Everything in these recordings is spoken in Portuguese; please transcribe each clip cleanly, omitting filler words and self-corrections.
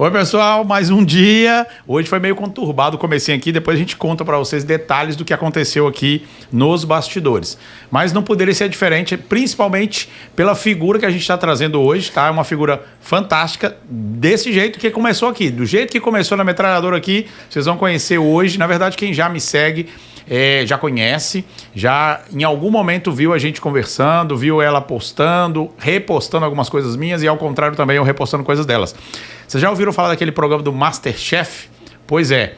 Oi, pessoal, mais um dia. Hoje foi meio conturbado o comecinho aqui, depois a gente conta para vocês detalhes do que aconteceu aqui nos bastidores. Mas não poderia ser diferente, principalmente pela figura que a gente está trazendo hoje, tá? É uma figura fantástica, desse jeito que começou aqui. Do jeito que começou na metralhadora aqui, vocês vão conhecer hoje. Na verdade, quem já me segue já conhece, já em algum momento viu a gente conversando, viu ela postando, repostando algumas coisas minhas e ao contrário também eu repostando coisas delas. Vocês já ouviram falar daquele programa do MasterChef? Pois é,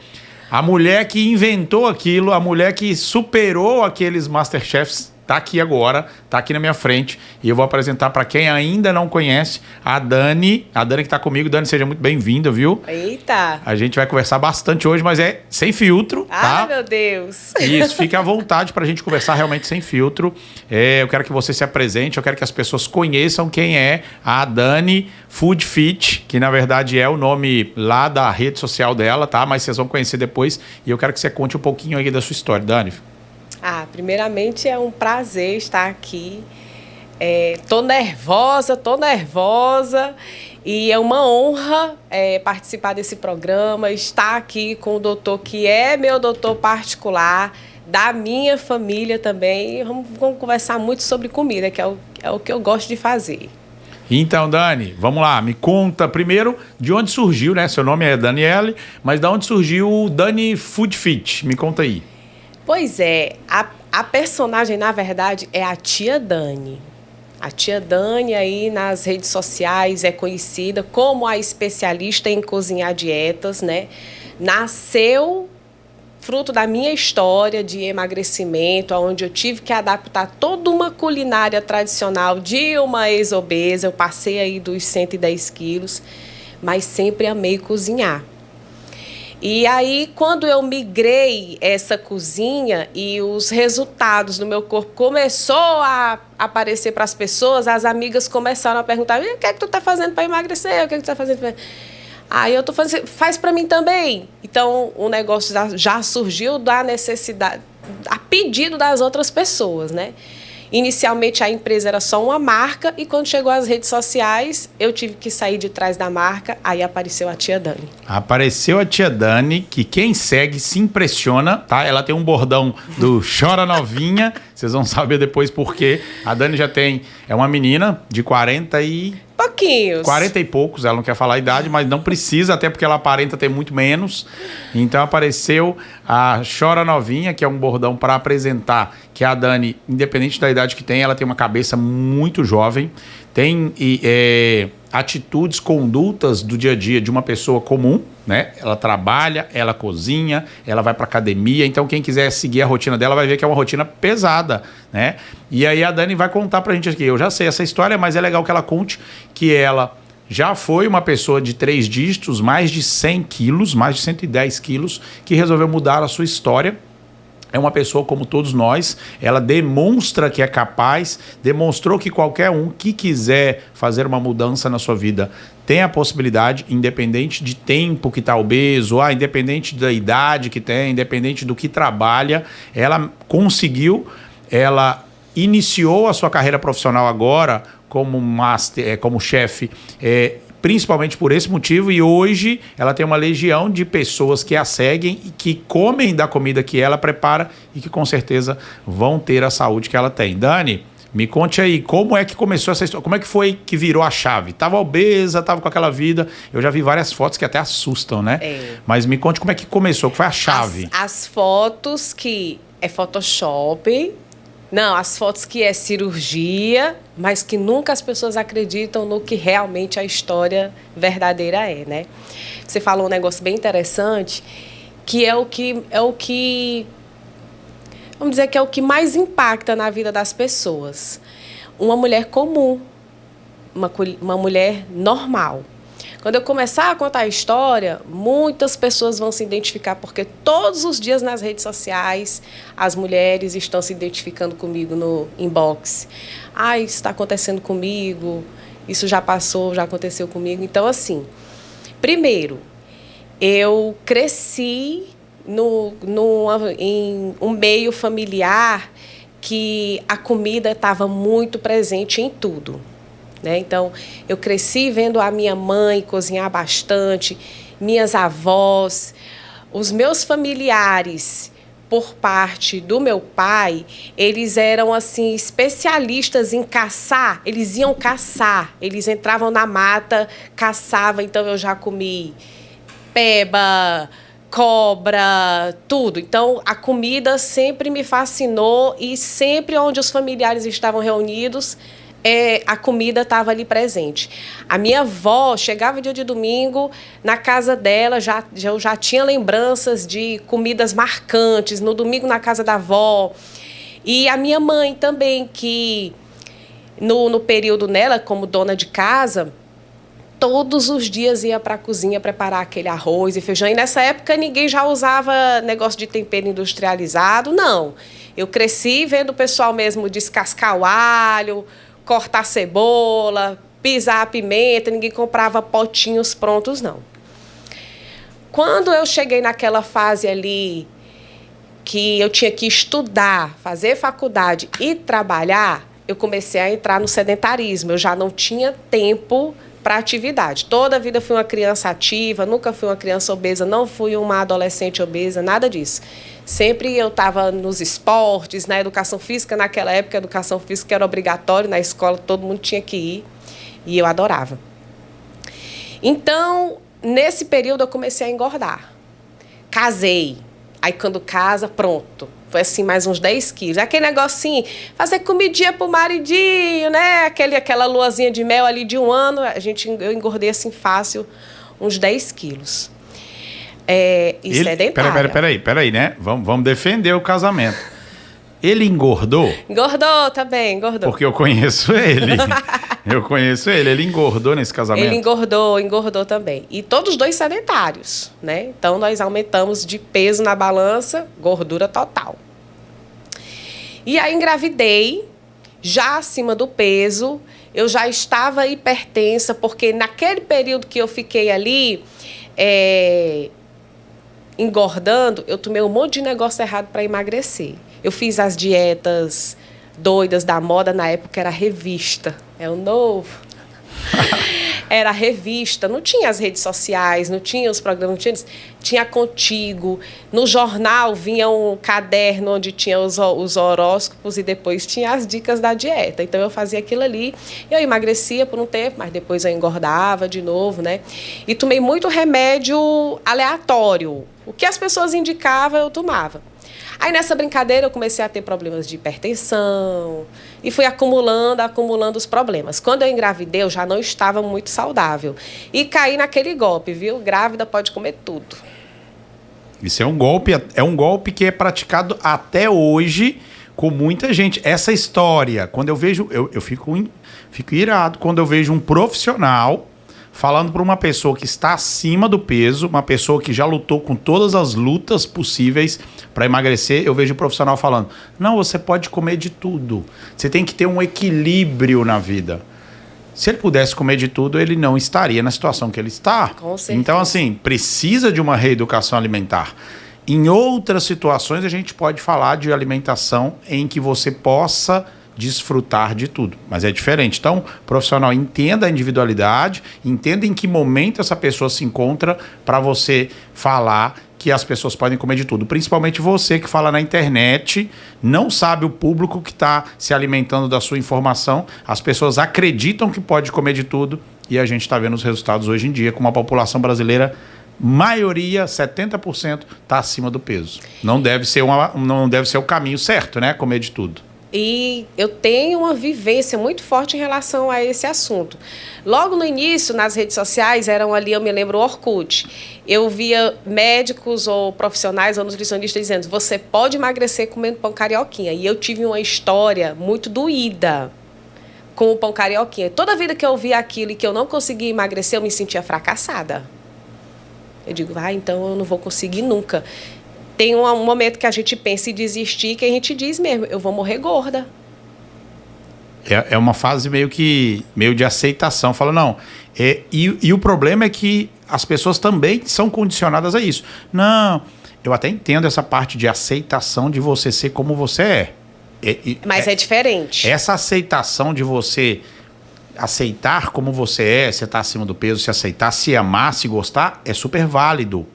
a mulher que inventou aquilo, a mulher que superou aqueles MasterChefs, tá aqui agora, tá aqui na minha frente e eu vou apresentar para quem ainda não conhece a Dani que tá comigo. Dani, seja muito bem-vinda, viu? Eita! A gente vai conversar bastante hoje, mas é sem filtro, tá? Ah, meu Deus! Isso, fique à vontade pra gente conversar realmente sem filtro. Eu quero que você se apresente, eu quero que as pessoas conheçam quem é a Dani Food Fit, que na verdade é o nome lá da rede social dela, tá? Mas vocês vão conhecer depois e eu quero que você conte um pouquinho aí da sua história, Dani. Primeiramente é um prazer estar aqui. Tô nervosa e é uma honra participar desse programa, estar aqui com o doutor que é meu doutor particular, da minha família também. Vamos conversar muito sobre comida, que é o que eu gosto de fazer. Então, Dani, vamos lá, me conta primeiro de onde surgiu, né? Seu nome é Daniele, mas de onde surgiu o Dani Food Fit? Me conta aí. Pois é, a personagem, na verdade, é a tia Dani. A tia Dani aí nas redes sociais é conhecida como a especialista em cozinhar dietas, né? Nasceu fruto da minha história de emagrecimento, onde eu tive que adaptar toda uma culinária tradicional de uma ex-obesa. Eu passei aí dos 110 quilos, mas sempre amei cozinhar. E aí, quando eu migrei essa cozinha e os resultados do meu corpo começou a aparecer para as pessoas, as amigas começaram a perguntar: o que é que tu tá fazendo para emagrecer? O que é que tu tá fazendo pra... Aí eu tô fazendo, faz para mim também. Então, o negócio já surgiu da necessidade, a pedido das outras pessoas, né? Inicialmente a empresa era só uma marca e quando chegou às redes sociais eu tive que sair de trás da marca, aí apareceu a tia Dani. Apareceu a tia Dani, que quem segue se impressiona, tá? Ela tem um bordão do Chora Novinha, vocês vão saber depois por quê. A Dani é uma menina de 40 e poucos, ela não quer falar a idade, mas não precisa, até porque ela aparenta ter muito menos. Então apareceu a Chora Novinha, que é um bordão para apresentar que a Dani, independente da idade que tem, ela tem uma cabeça muito jovem, tem atitudes, condutas do dia a dia de uma pessoa comum, né? Ela trabalha, ela cozinha, ela vai para academia, então quem quiser seguir a rotina dela vai ver que é uma rotina pesada, né? E aí a Dani vai contar pra gente aqui, eu já sei essa história, mas é legal que ela conte que ela já foi uma pessoa de 3 dígitos, mais de 100 quilos, mais de 110 quilos, que resolveu mudar a sua história. É uma pessoa como todos nós, ela demonstra que é capaz, demonstrou que qualquer um que quiser fazer uma mudança na sua vida tem a possibilidade, independente de tempo que está obeso, independente da idade que tem, independente do que trabalha, ela conseguiu, ela iniciou a sua carreira profissional agora como como chefe, principalmente por esse motivo, e hoje ela tem uma legião de pessoas que a seguem e que comem da comida que ela prepara e que com certeza vão ter a saúde que ela tem. Dani, me conte aí, como é que começou essa história? Como é que foi que virou a chave? Tava obesa, tava com aquela vida, eu já vi várias fotos que até assustam, né? Mas me conte como é que começou, que foi a chave. As fotos que é Photoshop... Não, as fotos que é cirurgia, mas que nunca as pessoas acreditam no que realmente a história verdadeira é, né? Você falou um negócio bem interessante, que vamos dizer que é o que mais impacta na vida das pessoas. Uma mulher comum, uma mulher normal. Quando eu começar a contar a história, muitas pessoas vão se identificar, porque todos os dias nas redes sociais as mulheres estão se identificando comigo no inbox. Isso está acontecendo comigo, isso já passou, já aconteceu comigo. Então, assim, primeiro, eu cresci em um meio familiar que a comida estava muito presente em tudo. né? Então, eu cresci vendo a minha mãe cozinhar bastante, minhas avós, os meus familiares, por parte do meu pai, eles eram assim especialistas em caçar, eles iam caçar, eles entravam na mata, caçavam, então eu já comi peba, cobra, tudo. Então, a comida sempre me fascinou e sempre onde os familiares estavam reunidos, a comida estava ali presente. A minha avó chegava dia de domingo, na casa dela, eu já tinha lembranças de comidas marcantes, no domingo na casa da avó. E a minha mãe também, que no período nela, como dona de casa, todos os dias ia para a cozinha preparar aquele arroz e feijão. E nessa época ninguém já usava negócio de tempero industrializado, não. Eu cresci vendo o pessoal mesmo descascar o alho, cortar cebola, pisar a pimenta, ninguém comprava potinhos prontos, não. Quando eu cheguei naquela fase ali que eu tinha que estudar, fazer faculdade e trabalhar, eu comecei a entrar no sedentarismo. Eu já não tinha tempo para atividade. Toda a vida fui uma criança ativa, nunca fui uma criança obesa, não fui uma adolescente obesa, nada disso. Sempre eu estava nos esportes, na educação física. Naquela época, a educação física era obrigatória, na escola todo mundo tinha que ir, e eu adorava. Então, nesse período, eu comecei a engordar. Casei. Aí, quando casa, pronto. Foi assim, mais uns 10 quilos. Aquele negocinho, fazer comidinha pro maridinho, né? Aquela luazinha de mel ali de 1 ano, eu engordei assim fácil, uns 10 quilos. E sedentária. Peraí, né? Vamos defender o casamento. Ele engordou? Engordou também, engordou. Porque eu conheço ele. Ele engordou nesse casamento? Ele engordou também. E todos os dois sedentários, né? Então, nós aumentamos de peso na balança, gordura total. E aí, engravidei, já acima do peso, eu já estava hipertensa, porque naquele período que eu fiquei ali, engordando, eu tomei um monte de negócio errado para emagrecer. Eu fiz as dietas doidas da moda, na época era revista. É o novo. Era revista, não tinha as redes sociais, não tinha os programas, tinha Contigo. No jornal vinha um caderno onde tinha os horóscopos e depois tinha as dicas da dieta. Então eu fazia aquilo ali, eu emagrecia por um tempo, mas depois eu engordava de novo, né? E tomei muito remédio aleatório. O que as pessoas indicavam, eu tomava. Aí, nessa brincadeira, eu comecei a ter problemas de hipertensão e fui acumulando os problemas. Quando eu engravidei, eu já não estava muito saudável. E caí naquele golpe, viu? Grávida pode comer tudo. Isso é um golpe que é praticado até hoje com muita gente. Essa história, quando eu vejo, eu fico irado quando eu vejo um profissional falando para uma pessoa que está acima do peso, uma pessoa que já lutou com todas as lutas possíveis para emagrecer. Eu vejo o profissional falando, não, você pode comer de tudo. Você tem que ter um equilíbrio na vida. Se ele pudesse comer de tudo, ele não estaria na situação que ele está. Com certeza. Então, assim, precisa de uma reeducação alimentar. Em outras situações, a gente pode falar de alimentação em que você possa desfrutar de tudo, mas é diferente. Então, o profissional entenda a individualidade, entenda em que momento essa pessoa se encontra para você falar que as pessoas podem comer de tudo. Principalmente você que fala na internet, não sabe o público que está se alimentando da sua informação. As pessoas acreditam que pode comer de tudo e a gente está vendo os resultados hoje em dia com uma população brasileira, maioria, 70%, está acima do peso. Não deve ser o caminho certo, né? Comer de tudo. E eu tenho uma vivência muito forte em relação a esse assunto. Logo no início, nas redes sociais, eram ali, eu me lembro, o Orkut. Eu via médicos ou profissionais ou nutricionistas dizendo, você pode emagrecer comendo pão carioquinha. E eu tive uma história muito doída com o pão carioquinha. Toda vida que eu via aquilo e que eu não conseguia emagrecer, eu me sentia fracassada. Eu digo, então eu não vou conseguir nunca. Tem um momento que a gente pensa em desistir, que a gente diz mesmo, eu vou morrer gorda. É uma fase meio de aceitação. Fala, não. E o problema é que as pessoas também são condicionadas a isso. Não, eu até entendo essa parte de aceitação de você ser como você é. Mas é diferente. Essa aceitação de você aceitar como você é, você tá acima do peso, se aceitar, se amar, se gostar, é super válido.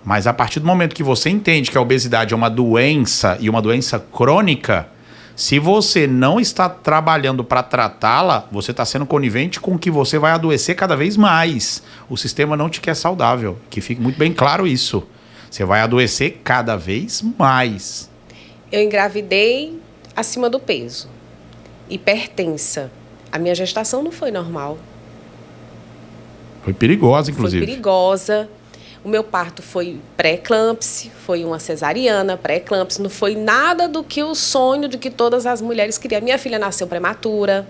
Mas a partir do momento que você entende que a obesidade é uma doença e uma doença crônica, se você não está trabalhando para tratá-la, você está sendo conivente com que você vai adoecer cada vez mais. O sistema não te quer saudável, que fique muito bem claro isso. Você vai adoecer cada vez mais. Eu engravidei acima do peso, hipertensa. A minha gestação não foi normal. Foi perigosa, inclusive. Foi perigosa. O meu parto foi pré-eclâmpsia, foi uma cesariana, pré-eclâmpsia. Não foi nada do que o sonho de que todas as mulheres queriam. Minha filha nasceu prematura,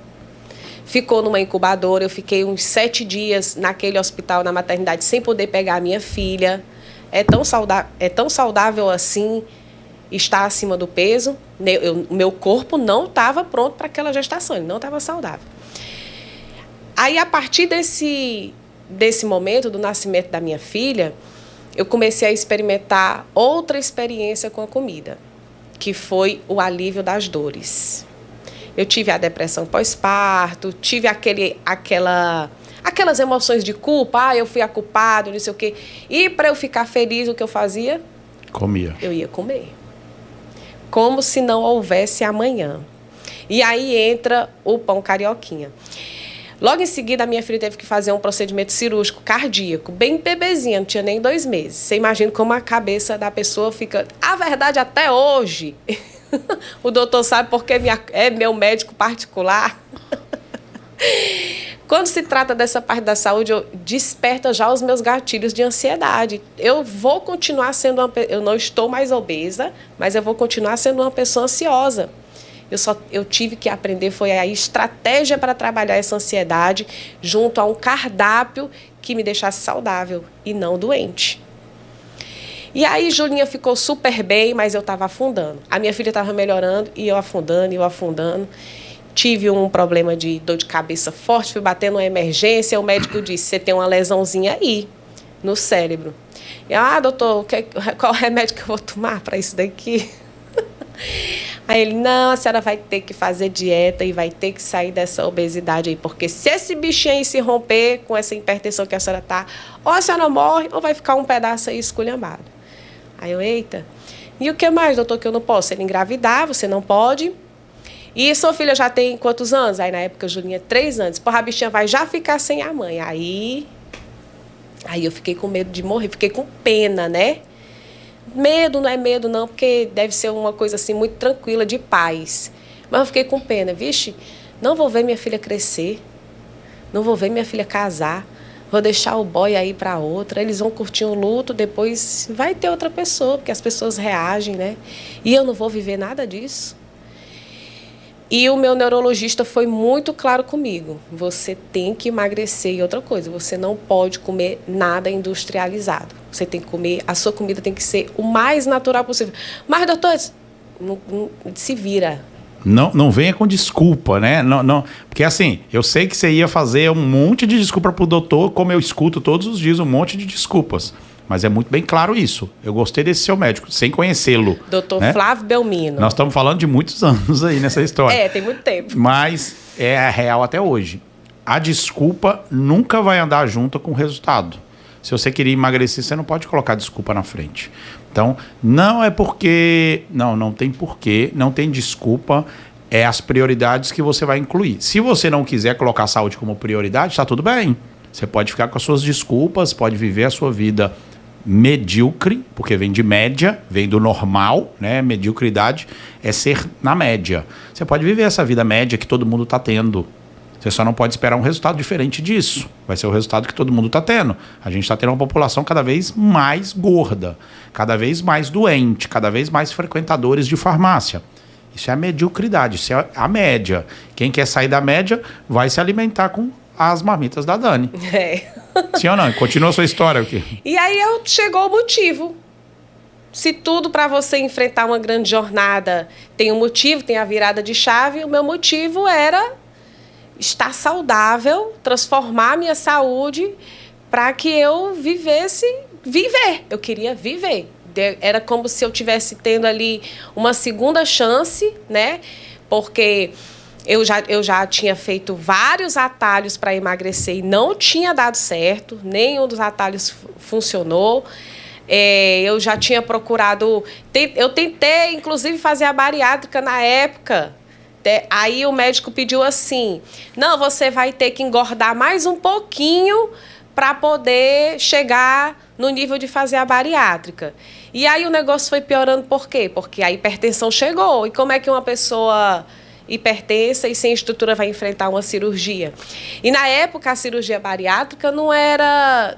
ficou numa incubadora. Eu fiquei uns 7 dias naquele hospital, na maternidade, sem poder pegar a minha filha. É tão saudável assim estar acima do peso. O meu corpo não estava pronto para aquela gestação, ele não estava saudável. Aí, a partir desse momento do nascimento da minha filha, eu comecei a experimentar outra experiência com a comida, que foi o alívio das dores. Eu tive a depressão pós-parto, tive aquelas emoções de culpa, eu fui a culpada, não sei o quê. E para eu ficar feliz, o que eu fazia? Comia. Eu ia comer. Como se não houvesse amanhã. E aí entra o pão carioquinha. Logo em seguida, a minha filha teve que fazer um procedimento cirúrgico cardíaco, bem bebezinha, não tinha nem 2 meses. Você imagina como a cabeça da pessoa fica... A verdade, até hoje, o doutor sabe porque é meu médico particular. Quando se trata dessa parte da saúde, desperta já os meus gatilhos de ansiedade. Eu vou continuar sendo eu não estou mais obesa, mas eu vou continuar sendo uma pessoa ansiosa. Eu tive que aprender, foi a estratégia para trabalhar essa ansiedade junto a um cardápio que me deixasse saudável e não doente. E aí, Julinha ficou super bem, mas eu estava afundando. A minha filha estava melhorando e eu afundando. Tive um problema de dor de cabeça forte, fui bater numa emergência, o médico disse, você tem uma lesãozinha aí, no cérebro. E, doutor, qual remédio que eu vou tomar para isso daqui? Aí ele, não, a senhora vai ter que fazer dieta e vai ter que sair dessa obesidade aí, porque se esse bichinho aí se romper com essa hipertensão que a senhora tá, ou a senhora morre ou vai ficar um pedaço aí esculhambado. Aí eu, eita, e o que mais, doutor, que eu não posso? Ele engravidar, você não pode. E sua filha já tem quantos anos? Aí na época, Julinha, 3 anos. Porra, a bichinha vai já ficar sem a mãe. Aí eu fiquei com medo de morrer, fiquei com pena, né? Medo não é medo não, porque deve ser uma coisa assim muito tranquila, de paz. Mas eu fiquei com pena, vixe, não vou ver minha filha crescer, não vou ver minha filha casar, vou deixar o boy aí para outra, eles vão curtir um luto, depois vai ter outra pessoa, porque as pessoas reagem, né? E eu não vou viver nada disso. E o meu neurologista foi muito claro comigo. Você tem que emagrecer. E outra coisa, você não pode comer nada industrializado. Você tem que comer, a sua comida tem que ser o mais natural possível. Mas, doutor, não se vira. Não venha com desculpa, né? Não, porque assim, eu sei que você ia fazer um monte de desculpa pro doutor, como eu escuto todos os dias um monte de desculpas. Mas é muito bem claro isso. Eu gostei desse seu médico, sem conhecê-lo. Doutor, né? Flávio Belmino. Nós estamos falando de muitos anos aí nessa história. Tem muito tempo. Mas é real até hoje. A desculpa nunca vai andar junto com o resultado. Se você queria emagrecer, você não pode colocar desculpa na frente. Então, não é porque... Não tem porquê, não tem desculpa. É as prioridades que você vai incluir. Se você não quiser colocar a saúde como prioridade, está tudo bem. Você pode ficar com as suas desculpas, pode viver a sua vida medíocre, porque vem de média, vem do normal, né? Mediocridade é ser na média. Você pode viver essa vida média que todo mundo está tendo. Você só não pode esperar um resultado diferente disso. Vai ser o resultado que todo mundo está tendo. A gente está tendo uma população cada vez mais gorda, cada vez mais doente, cada vez mais frequentadores de farmácia. Isso é a mediocridade, isso é a média. Quem quer sair da média vai se alimentar com as marmitas da Dani. Sim ou não? Continua a sua história aqui. E aí chegou o motivo. Se tudo para você enfrentar uma grande jornada tem um motivo, tem a virada de chave, o meu motivo era estar saudável, transformar a minha saúde para que eu viver. Eu queria viver. Era como se eu estivesse tendo ali uma segunda chance, né? Porque Eu já tinha feito vários atalhos para emagrecer e não tinha dado certo, nenhum dos atalhos funcionou. Eu já tinha procurado... Eu tentei, inclusive, fazer a bariátrica na época. Aí o médico pediu assim, não, você vai ter que engordar mais um pouquinho para poder chegar no nível de fazer a bariátrica. E aí o negócio foi piorando, por quê? Porque a hipertensão chegou. E como é que uma pessoa hipertensa e sem estrutura vai enfrentar uma cirurgia? E na época a cirurgia bariátrica não era...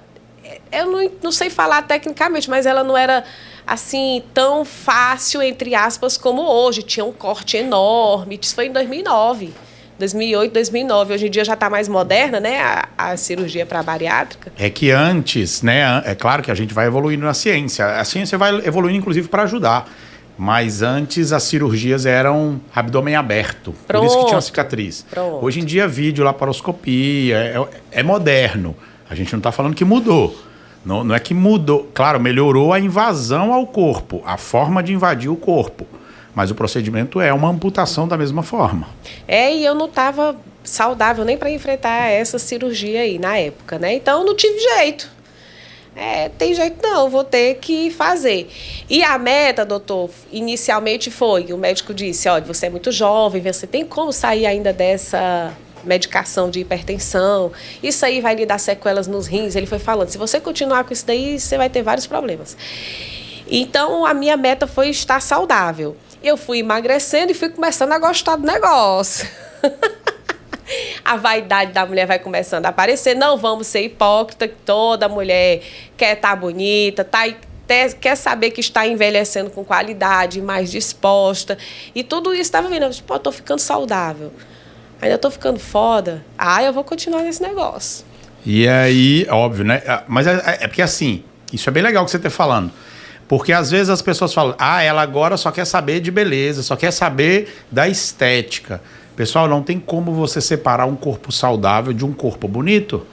Eu não sei falar tecnicamente, mas ela não era assim tão fácil, entre aspas, como hoje. Tinha um corte enorme. Isso foi em 2009. 2008, 2009. Hoje em dia já está mais moderna, né, a cirurgia para bariátrica. É que antes, né, é claro que a gente vai evoluindo na ciência. A ciência vai evoluindo, inclusive, para ajudar. Mas antes as cirurgias eram abdômen aberto. Pronto. Por isso que tinha uma cicatriz. Pronto. Hoje em dia, videolaparoscopia, é moderno. A gente não está falando que mudou. Não é que mudou. Claro, melhorou a invasão ao corpo, a forma de invadir o corpo. Mas o procedimento é uma amputação da mesma forma. E eu não estava saudável nem para enfrentar essa cirurgia aí na época, né? Então não tive jeito. Tem jeito não, vou ter que fazer. E a meta, doutor, inicialmente foi, o médico disse, olha, você é muito jovem, você tem como sair ainda dessa medicação de hipertensão, isso aí vai lhe dar sequelas nos rins. Ele foi falando, se você continuar com isso daí, você vai ter vários problemas. Então, a minha meta foi estar saudável. Eu fui emagrecendo e fui começando a gostar do negócio. A vaidade da mulher vai começando a aparecer. Não vamos ser hipócrita, que toda mulher quer estar bonita, quer saber que está envelhecendo com qualidade, mais disposta. E tudo isso estava vindo. Tipo, eu tô ficando saudável. Ainda tô ficando foda. Eu vou continuar nesse negócio. E aí, óbvio, né? Mas é porque assim, isso é bem legal que você tá falando. Porque às vezes as pessoas falam, ela agora só quer saber de beleza, só quer saber da estética. Pessoal, não tem como você separar um corpo saudável de um corpo bonito.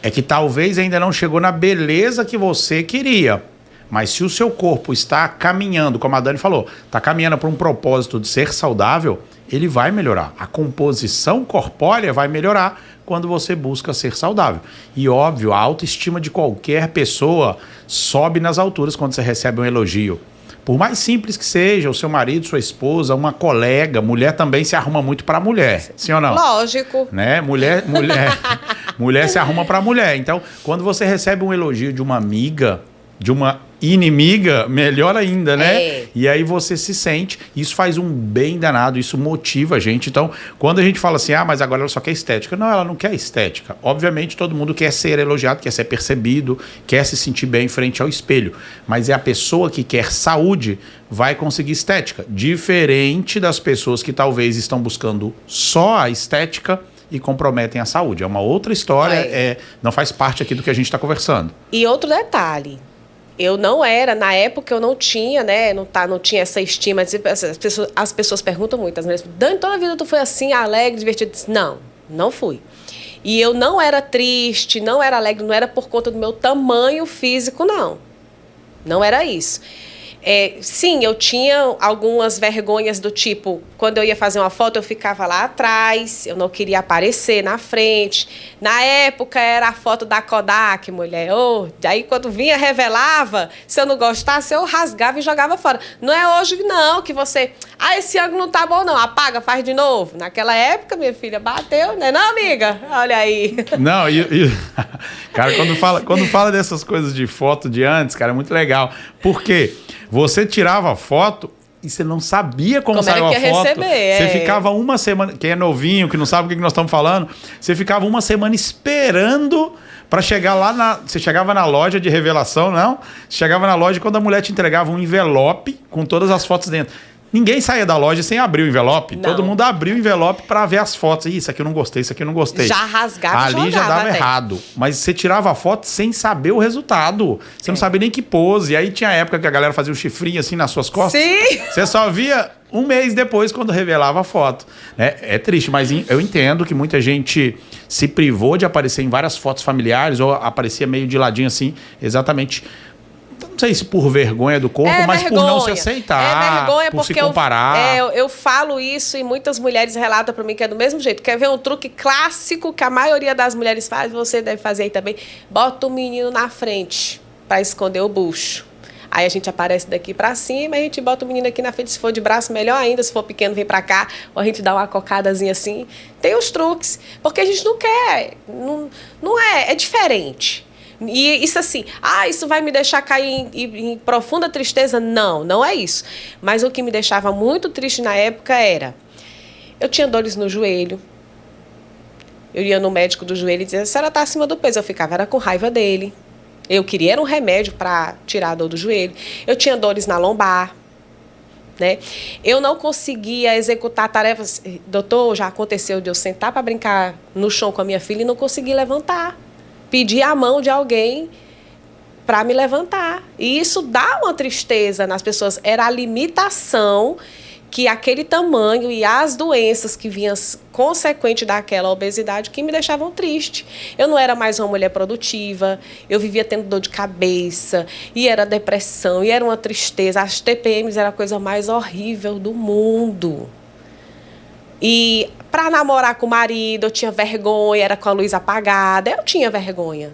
É que talvez ainda não chegou na beleza que você queria. Mas se o seu corpo está caminhando, como a Dani falou, está caminhando para um propósito de ser saudável, ele vai melhorar. A composição corpórea vai melhorar quando você busca ser saudável. E óbvio, a autoestima de qualquer pessoa sobe nas alturas quando você recebe um elogio. Por mais simples que seja, o seu marido, sua esposa, uma colega, mulher também se arruma muito para mulher, sim ou não? Lógico. Né? Mulher se arruma para mulher. Então, quando você recebe um elogio de uma amiga, de uma inimiga, melhor ainda, né? E aí você se sente, isso faz um bem danado, isso motiva a gente. Então, quando a gente fala assim, mas agora ela só quer estética. Não, ela não quer estética. Obviamente, todo mundo quer ser elogiado, quer ser percebido, quer se sentir bem frente ao espelho. Mas é a pessoa que quer saúde, vai conseguir estética. Diferente das pessoas que talvez estão buscando só a estética e comprometem a saúde. É uma outra história, não faz parte aqui do que a gente está conversando. E outro detalhe, eu não era, na época eu não tinha, né, não tinha essa estima. As pessoas perguntam muito, as mulheres, Dani, toda a vida tu foi assim, alegre, divertida? Não fui. E eu não era triste, não era alegre, não era por conta do meu tamanho físico, não. Não era isso. Sim, eu tinha algumas vergonhas do tipo, quando eu ia fazer uma foto, eu ficava lá atrás, eu não queria aparecer na frente. Na época era a foto da Kodak, mulher. Daí quando vinha, revelava, se eu não gostasse, eu rasgava e jogava fora. Não é hoje não, que você... esse ângulo não tá bom não, apaga, faz de novo. Naquela época, minha filha, bateu, né? Não, amiga? Olha aí. Não, cara, quando fala dessas coisas de foto de antes, cara, é muito legal. Por quê? Você tirava foto e você não sabia como saiu a foto. Receber, você ficava uma semana... Quem é novinho, que não sabe o que nós estamos falando, você ficava uma semana esperando para chegar lá Você chegava na loja de revelação, não? Você chegava na loja quando a mulher te entregava um envelope com todas as fotos dentro. Ninguém saía da loja sem abrir o envelope. Não. Todo mundo abria o envelope para ver as fotos. Isso aqui eu não gostei, isso aqui eu não gostei. Já rasgava e ali já dava errado. Mas você tirava a foto sem saber o resultado. Você não sabia nem que pose. E aí tinha época que a galera fazia um chifrinho assim nas suas costas. Sim! Você só via um mês depois quando revelava a foto. É triste, mas eu entendo que muita gente se privou de aparecer em várias fotos familiares ou aparecia meio de ladinho assim, exatamente... sei se por vergonha do corpo, mas por não se aceitar, é vergonha por porque se comparar. Eu falo isso e muitas mulheres relatam para mim que é do mesmo jeito. Quer ver um truque clássico que a maioria das mulheres faz, você deve fazer aí também? Bota o menino na frente para esconder o bucho. Aí a gente aparece daqui para cima, a gente bota o menino aqui na frente, se for de braço, melhor ainda, se for pequeno, vem para cá, ou a gente dá uma cocadazinha assim. Tem os truques, porque a gente não quer, não é diferente. E isso assim, isso vai me deixar cair em profunda tristeza? Não, não é isso. Mas o que me deixava muito triste na época era, eu tinha dores no joelho, eu ia no médico do joelho e dizia, a senhora está acima do peso, eu ficava era com raiva dele. Eu queria era um remédio para tirar a dor do joelho. Eu tinha dores na lombar, né? Eu não conseguia executar tarefas. Doutor, já aconteceu de eu sentar para brincar no chão com a minha filha e não conseguir levantar. Pedir a mão de alguém para me levantar. E isso dá uma tristeza nas pessoas. Era a limitação que aquele tamanho e as doenças que vinham consequente daquela obesidade que me deixavam triste. Eu não era mais uma mulher produtiva, eu vivia tendo dor de cabeça, e era depressão, e era uma tristeza. As TPMs era a coisa mais horrível do mundo. E para namorar com o marido, eu tinha vergonha, era com a luz apagada, eu tinha vergonha.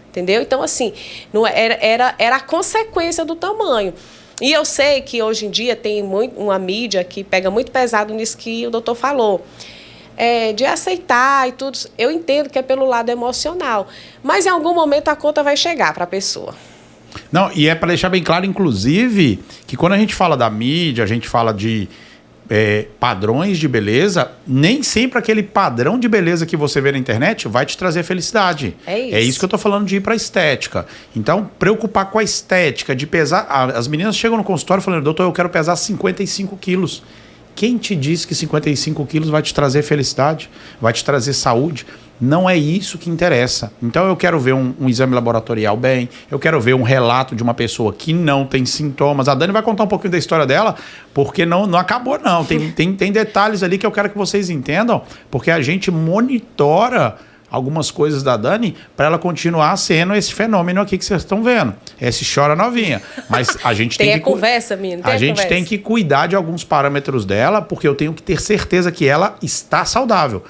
Entendeu? Então, assim, não era a consequência do tamanho. E eu sei que hoje em dia tem uma mídia que pega muito pesado nisso que o doutor falou. De aceitar e tudo. Eu entendo que é pelo lado emocional. Mas em algum momento a conta vai chegar para a pessoa. Não, e é para deixar bem claro, inclusive, que quando a gente fala da mídia, a gente fala de padrões de beleza, nem sempre aquele padrão de beleza que você vê na internet vai te trazer felicidade. É isso que eu tô falando de ir pra estética. Então, preocupar com a estética, de pesar... As meninas chegam no consultório falando, doutor, eu quero pesar 55 quilos. Quem te disse que 55 quilos vai te trazer felicidade? Vai te trazer saúde? Não é isso que interessa. Então eu quero ver um exame laboratorial bem, eu quero ver um relato de uma pessoa que não tem sintomas. A Dani vai contar um pouquinho da história dela, porque não acabou não. Tem detalhes ali que eu quero que vocês entendam, porque a gente monitora algumas coisas da Dani para ela continuar sendo esse fenômeno aqui que vocês estão vendo. Esse chora novinha. Mas a gente tem que... conversa, menino. A gente tem que cuidar de alguns parâmetros dela, porque eu tenho que ter certeza que ela está saudável.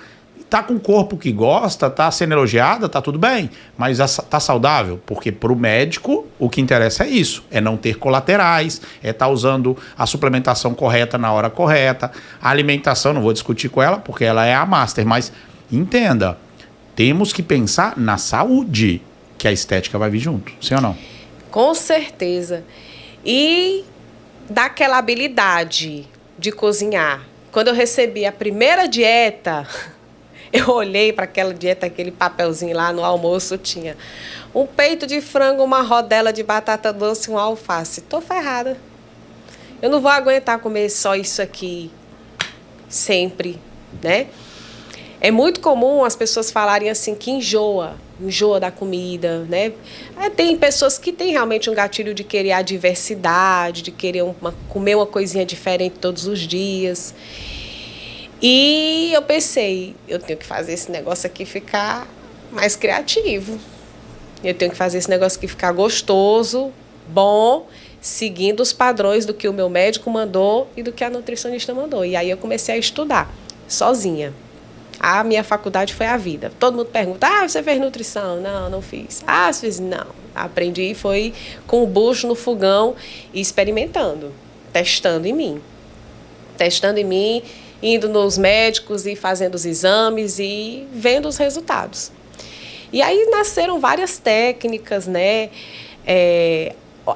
Tá com o corpo que gosta, tá sendo elogiada, tá tudo bem. Mas tá saudável? Porque pro médico, o que interessa é isso. É não ter colaterais, é estar usando a suplementação correta na hora correta. A alimentação, não vou discutir com ela, porque ela é a master. Mas entenda, temos que pensar na saúde, que a estética vai vir junto. Sim ou não? Com certeza. E daquela habilidade de cozinhar. Quando eu recebi a primeira dieta... Eu olhei para aquela dieta, aquele papelzinho lá no almoço, tinha um peito de frango, uma rodela de batata doce e um alface. Tô ferrada. Eu não vou aguentar comer só isso aqui sempre, né? É muito comum as pessoas falarem assim que enjoa da comida, né? Tem pessoas que têm realmente um gatilho de querer a diversidade, de querer comer uma coisinha diferente todos os dias. E eu pensei, eu tenho que fazer esse negócio aqui ficar mais criativo. Eu tenho que fazer esse negócio aqui ficar gostoso, bom, seguindo os padrões do que o meu médico mandou e do que a nutricionista mandou. E aí eu comecei a estudar, sozinha. A minha faculdade foi a vida. Todo mundo pergunta, você fez nutrição? Não, não fiz. Você fez? Não. Aprendi, foi com o bucho no fogão e experimentando, testando em mim. Indo nos médicos e fazendo os exames e vendo os resultados. E aí nasceram várias técnicas, né?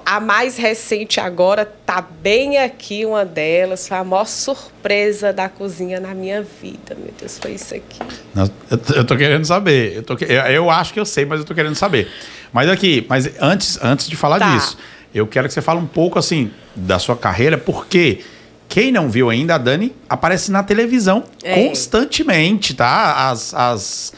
A mais recente agora tá bem aqui, uma delas. Foi a maior surpresa da cozinha na minha vida. Meu Deus, foi isso aqui. Eu tô querendo saber. Eu acho que eu sei, mas eu tô querendo saber. Mas antes de falar disso, eu quero que você fale um pouco assim da sua carreira, porque... Quem não viu ainda, a Dani aparece na televisão constantemente, tá?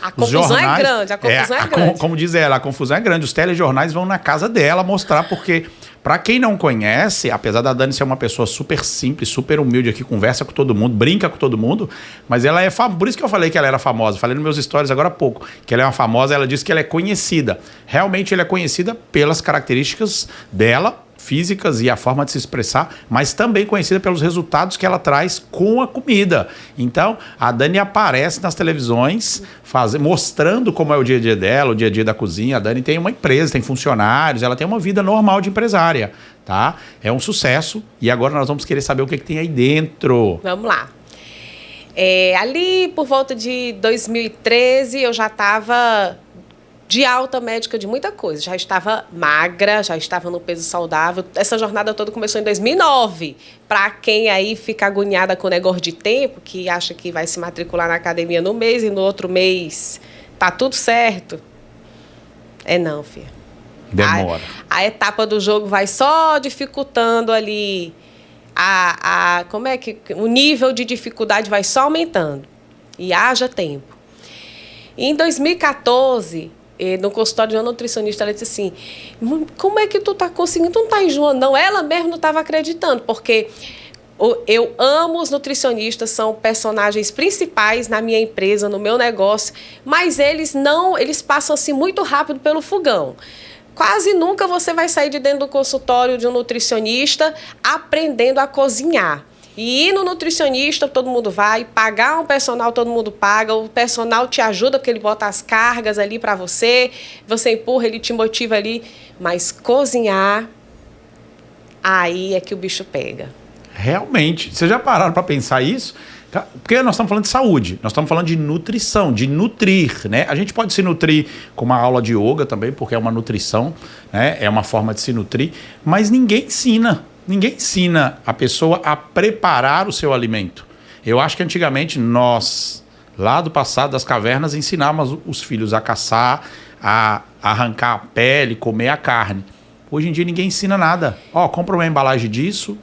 A confusão jornais, é grande, a confusão é grande. Como diz ela, a confusão é grande. Os telejornais vão na casa dela mostrar, porque Para quem não conhece, apesar da Dani ser uma pessoa super simples, super humilde aqui, conversa com todo mundo, brinca com todo mundo, mas ela é famosa. Por isso que eu falei que ela era famosa. Falei nos meus stories agora há pouco, que ela é uma famosa, ela disse que ela é conhecida. Realmente ela é conhecida pelas características dela, físicas e a forma de se expressar, mas também conhecida pelos resultados que ela traz com a comida. Então, a Dani aparece nas televisões mostrando como é o dia a dia dela, o dia a dia da cozinha. A Dani tem uma empresa, tem funcionários, ela tem uma vida normal de empresária, tá? É um sucesso e agora nós vamos querer saber o que tem aí dentro. Vamos lá. Ali por volta de 2013 eu já estava de alta médica de muita coisa. Já estava magra, já estava no peso saudável. Essa jornada toda começou em 2009. Para quem aí fica agoniada com o negócio de tempo, que acha que vai se matricular na academia no mês e no outro mês tá tudo certo. Não, filha. Demora. A etapa do jogo vai só dificultando ali. Como é que o nível de dificuldade vai só aumentando. E haja tempo. Em 2014... no consultório de uma nutricionista, ela disse assim, como é que tu tá conseguindo? Tu não tá enjoando, não? Ela mesmo não estava acreditando, porque eu amo os nutricionistas, são personagens principais na minha empresa, no meu negócio, mas eles passam assim muito rápido pelo fogão. Quase nunca você vai sair de dentro do consultório de um nutricionista aprendendo a cozinhar. E ir no nutricionista, todo mundo vai, pagar um personal, todo mundo paga, o personal te ajuda porque ele bota as cargas ali para você empurra, ele te motiva ali, mas cozinhar, aí é que o bicho pega. Realmente, vocês já pararam para pensar isso? Porque nós estamos falando de saúde, nós estamos falando de nutrição, de nutrir, né? A gente pode se nutrir com uma aula de yoga também, porque é uma nutrição, né? É uma forma de se nutrir, mas ninguém ensina a pessoa a preparar o seu alimento. Eu acho que antigamente nós, lá do passado das cavernas, ensinávamos os filhos a caçar, a arrancar a pele, comer a carne. Hoje em dia ninguém ensina nada. Compra uma embalagem disso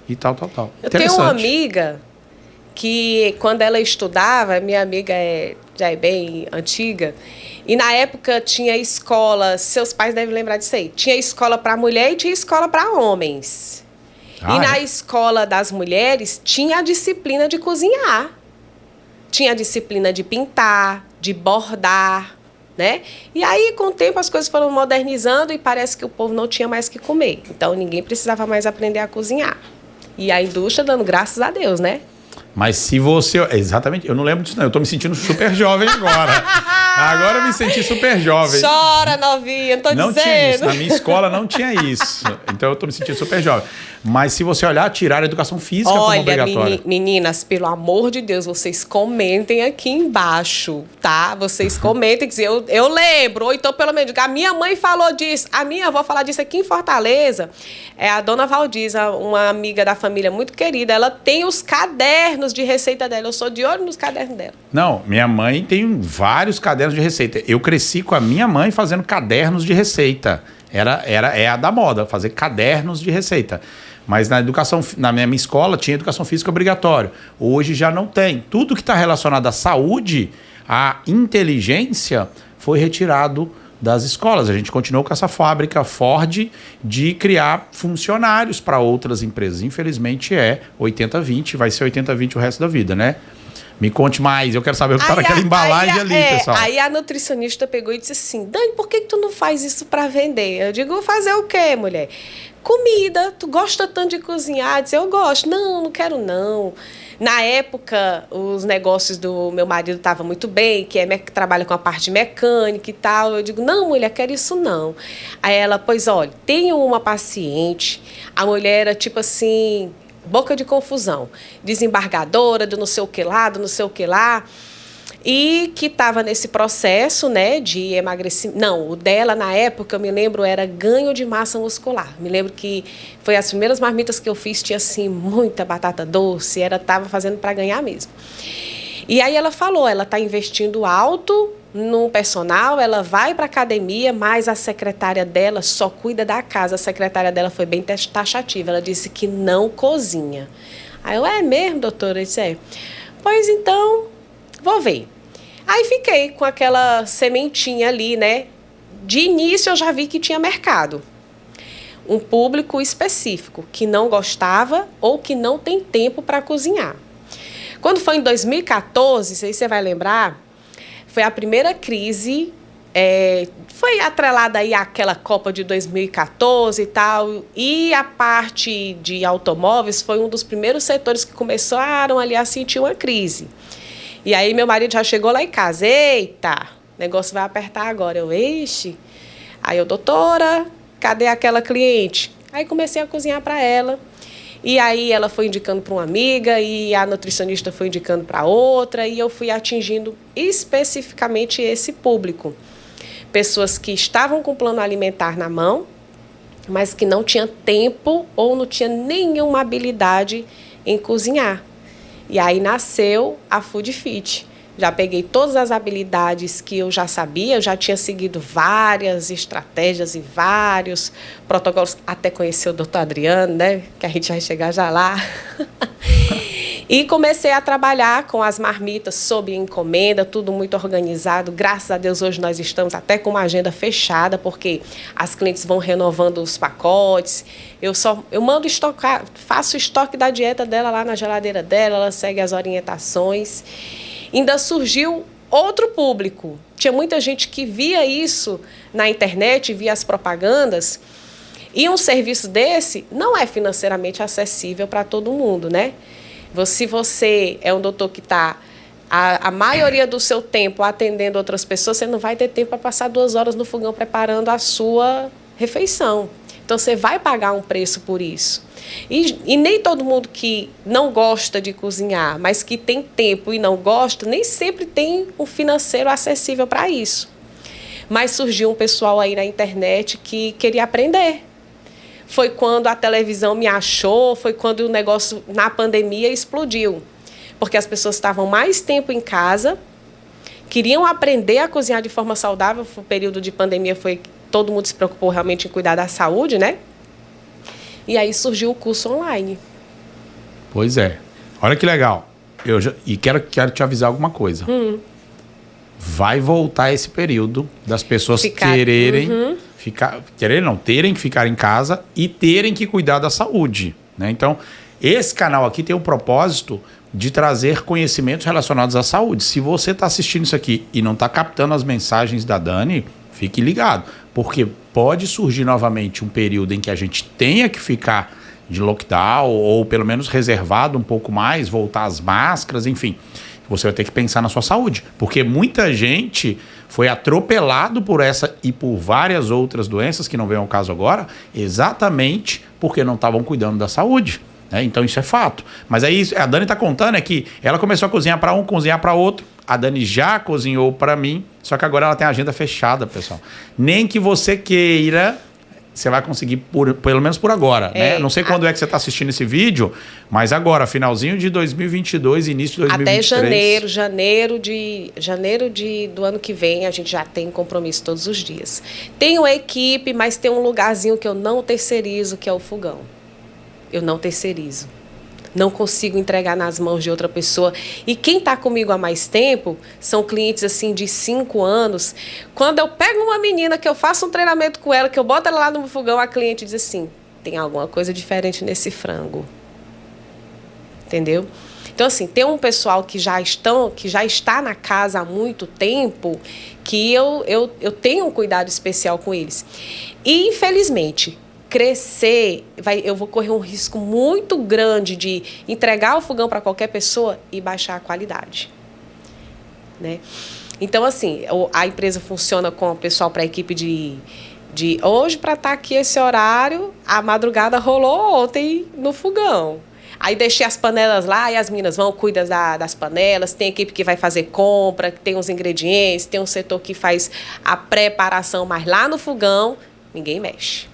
e tal. Eu tenho uma amiga que, quando ela estudava, minha amiga já é bem antiga, e na época tinha escola, seus pais devem lembrar disso aí, tinha escola para mulher e tinha escola para homens. Na escola das mulheres tinha a disciplina de cozinhar, tinha a disciplina de pintar, de bordar, né? E aí, com o tempo, as coisas foram modernizando e parece que o povo não tinha mais o que comer. Então, ninguém precisava mais aprender a cozinhar. E a indústria dando graças a Deus, né? Mas se você... Exatamente, eu não lembro disso não, eu tô me sentindo super jovem agora. Agora eu me senti super jovem. Chora, novinha, não dizendo. Tinha isso, na minha escola não tinha isso. Então eu tô me sentindo super jovem. Mas se você olhar, tiraram a educação física como obrigatória. Olha, meninas, pelo amor de Deus, vocês comentem aqui embaixo, tá? Vocês comentem, que eu lembro, ou então pelo menos, a minha mãe falou disso, a minha avó falou disso aqui em Fortaleza. É a dona Valdiza, uma amiga da família muito querida, ela tem os cadernos de receita dela, eu sou de olho nos cadernos dela. Não, minha mãe tem vários cadernos de receita. Eu cresci com a minha mãe fazendo cadernos de receita. É a da moda, fazer cadernos de receita. Mas na minha escola tinha educação física obrigatória. Hoje já não tem. Tudo que está relacionado à saúde, à inteligência, foi retirado das escolas. A gente continuou com essa fábrica Ford de criar funcionários para outras empresas. Infelizmente é 80-20, vai ser 80-20 o resto da vida, né? Me conte mais, eu quero saber o que está naquela embalagem ali, pessoal. Aí a nutricionista pegou e disse assim, Dani, por que tu não faz isso para vender? Eu digo, fazer o quê, mulher? Comida, tu gosta tanto de cozinhar? Eu disse, eu gosto. Não quero não. Na época, os negócios do meu marido estavam muito bem, que trabalha com a parte mecânica e tal. Eu digo, não, mulher, quero isso não. Aí ela, pois olha, tenho uma paciente, a mulher era tipo assim... boca de confusão, desembargadora do não sei o que lá, e que estava nesse processo, né, de emagrecimento. Não, o dela, na época, eu me lembro, era ganho de massa muscular. Me lembro que foi as primeiras marmitas que eu fiz, tinha, assim, muita batata doce, estava fazendo para ganhar mesmo. E aí ela falou, ela está investindo alto no personal, ela vai para a academia, mas a secretária dela só cuida da casa. A secretária dela foi bem taxativa, ela disse que não cozinha. Aí eu, é mesmo, doutora? Eu disse, pois então, vou ver. Aí fiquei com aquela sementinha ali, né? De início eu já vi que tinha mercado. um público específico que não gostava ou que não tem tempo para cozinhar. Quando foi em 2014, não sei se você vai lembrar, foi a primeira crise, foi atrelada aí àquela Copa de 2014 e tal, e a parte de automóveis foi um dos primeiros setores que começaram ali a sentir uma crise. E aí meu marido já chegou lá em casa, eita, o negócio vai apertar agora. Eu, ixi. Aí eu, doutora, cadê aquela cliente? Aí comecei a cozinhar para ela. E aí ela foi indicando para uma amiga e a nutricionista foi indicando para outra e eu fui atingindo especificamente esse público. Pessoas que estavam com plano alimentar na mão, mas que não tinham tempo ou não tinham nenhuma habilidade em cozinhar. E aí nasceu a Food Fit. Já peguei todas as habilidades que eu já sabia, eu já tinha seguido várias estratégias e vários protocolos, até conhecer o doutor Adriano, né? Que a gente vai chegar já lá. E comecei a trabalhar com as marmitas sob encomenda, tudo muito organizado. Graças a Deus, hoje nós estamos até com uma agenda fechada, porque as clientes vão renovando os pacotes. Eu mando estocar, faço estoque da dieta dela lá na geladeira dela, ela segue as orientações. Ainda surgiu outro público. Tinha muita gente que via isso na internet, via as propagandas. E um serviço desse não é financeiramente acessível para todo mundo, né? Se você é um doutor que está a maioria do seu tempo atendendo outras pessoas, você não vai ter tempo para passar 2 horas no fogão preparando a sua refeição. Então, você vai pagar um preço por isso. E nem todo mundo que não gosta de cozinhar, mas que tem tempo e não gosta, nem sempre tem um financeiro acessível para isso. Mas surgiu um pessoal aí na internet que queria aprender. Foi quando a televisão me achou, foi quando o negócio na pandemia explodiu. Porque as pessoas estavam mais tempo em casa, queriam aprender a cozinhar de forma saudável. O período de pandemia foi todo mundo se preocupou realmente em cuidar da saúde, né? E aí surgiu o curso online. Pois é. Olha que legal. Quero te avisar alguma coisa. Vai voltar esse período das pessoas terem que ficar em casa e terem que cuidar da saúde, né? Então, esse canal aqui tem o propósito de trazer conhecimentos relacionados à saúde. Se você está assistindo isso aqui e não está captando as mensagens da Dani, fique ligado, porque pode surgir novamente um período em que a gente tenha que ficar de lockdown ou pelo menos reservado um pouco mais, voltar às máscaras, enfim. Você vai ter que pensar na sua saúde, porque muita gente foi atropelado por essa e por várias outras doenças, que não vem ao caso agora, exatamente porque não estavam cuidando da saúde, né? Então isso é fato. Mas aí a Dani está contando que ela começou a cozinhar para um, cozinhar para outro. A Dani já cozinhou para mim, só que agora ela tem a agenda fechada, pessoal. Nem que você queira, você vai conseguir, pelo menos por agora, né? Não sei quando é que você está assistindo esse vídeo, mas agora, finalzinho de 2022, início de 2023. Até janeiro do ano que vem, a gente já tem compromisso todos os dias. Tenho equipe, mas tem um lugarzinho que eu não terceirizo, que é o fogão. Eu não terceirizo. Não consigo entregar nas mãos de outra pessoa. E quem está comigo há mais tempo são clientes assim de 5 anos. Quando eu pego uma menina que eu faço um treinamento com ela, que eu boto ela lá no fogão, a cliente diz assim, tem alguma coisa diferente nesse frango. Entendeu? Então, assim, tem um pessoal que já está na casa há muito tempo, que eu tenho um cuidado especial com eles. E, infelizmente, crescer, eu vou correr um risco muito grande de entregar o fogão para qualquer pessoa e baixar a qualidade, né? Então, assim, a empresa funciona com o pessoal para a equipe de hoje, para estar aqui esse horário, a madrugada rolou ontem no fogão. Aí deixei as panelas lá e as meninas vão, cuidam das panelas, tem equipe que vai fazer compra, que tem os ingredientes, tem um setor que faz a preparação, mas lá no fogão, ninguém mexe.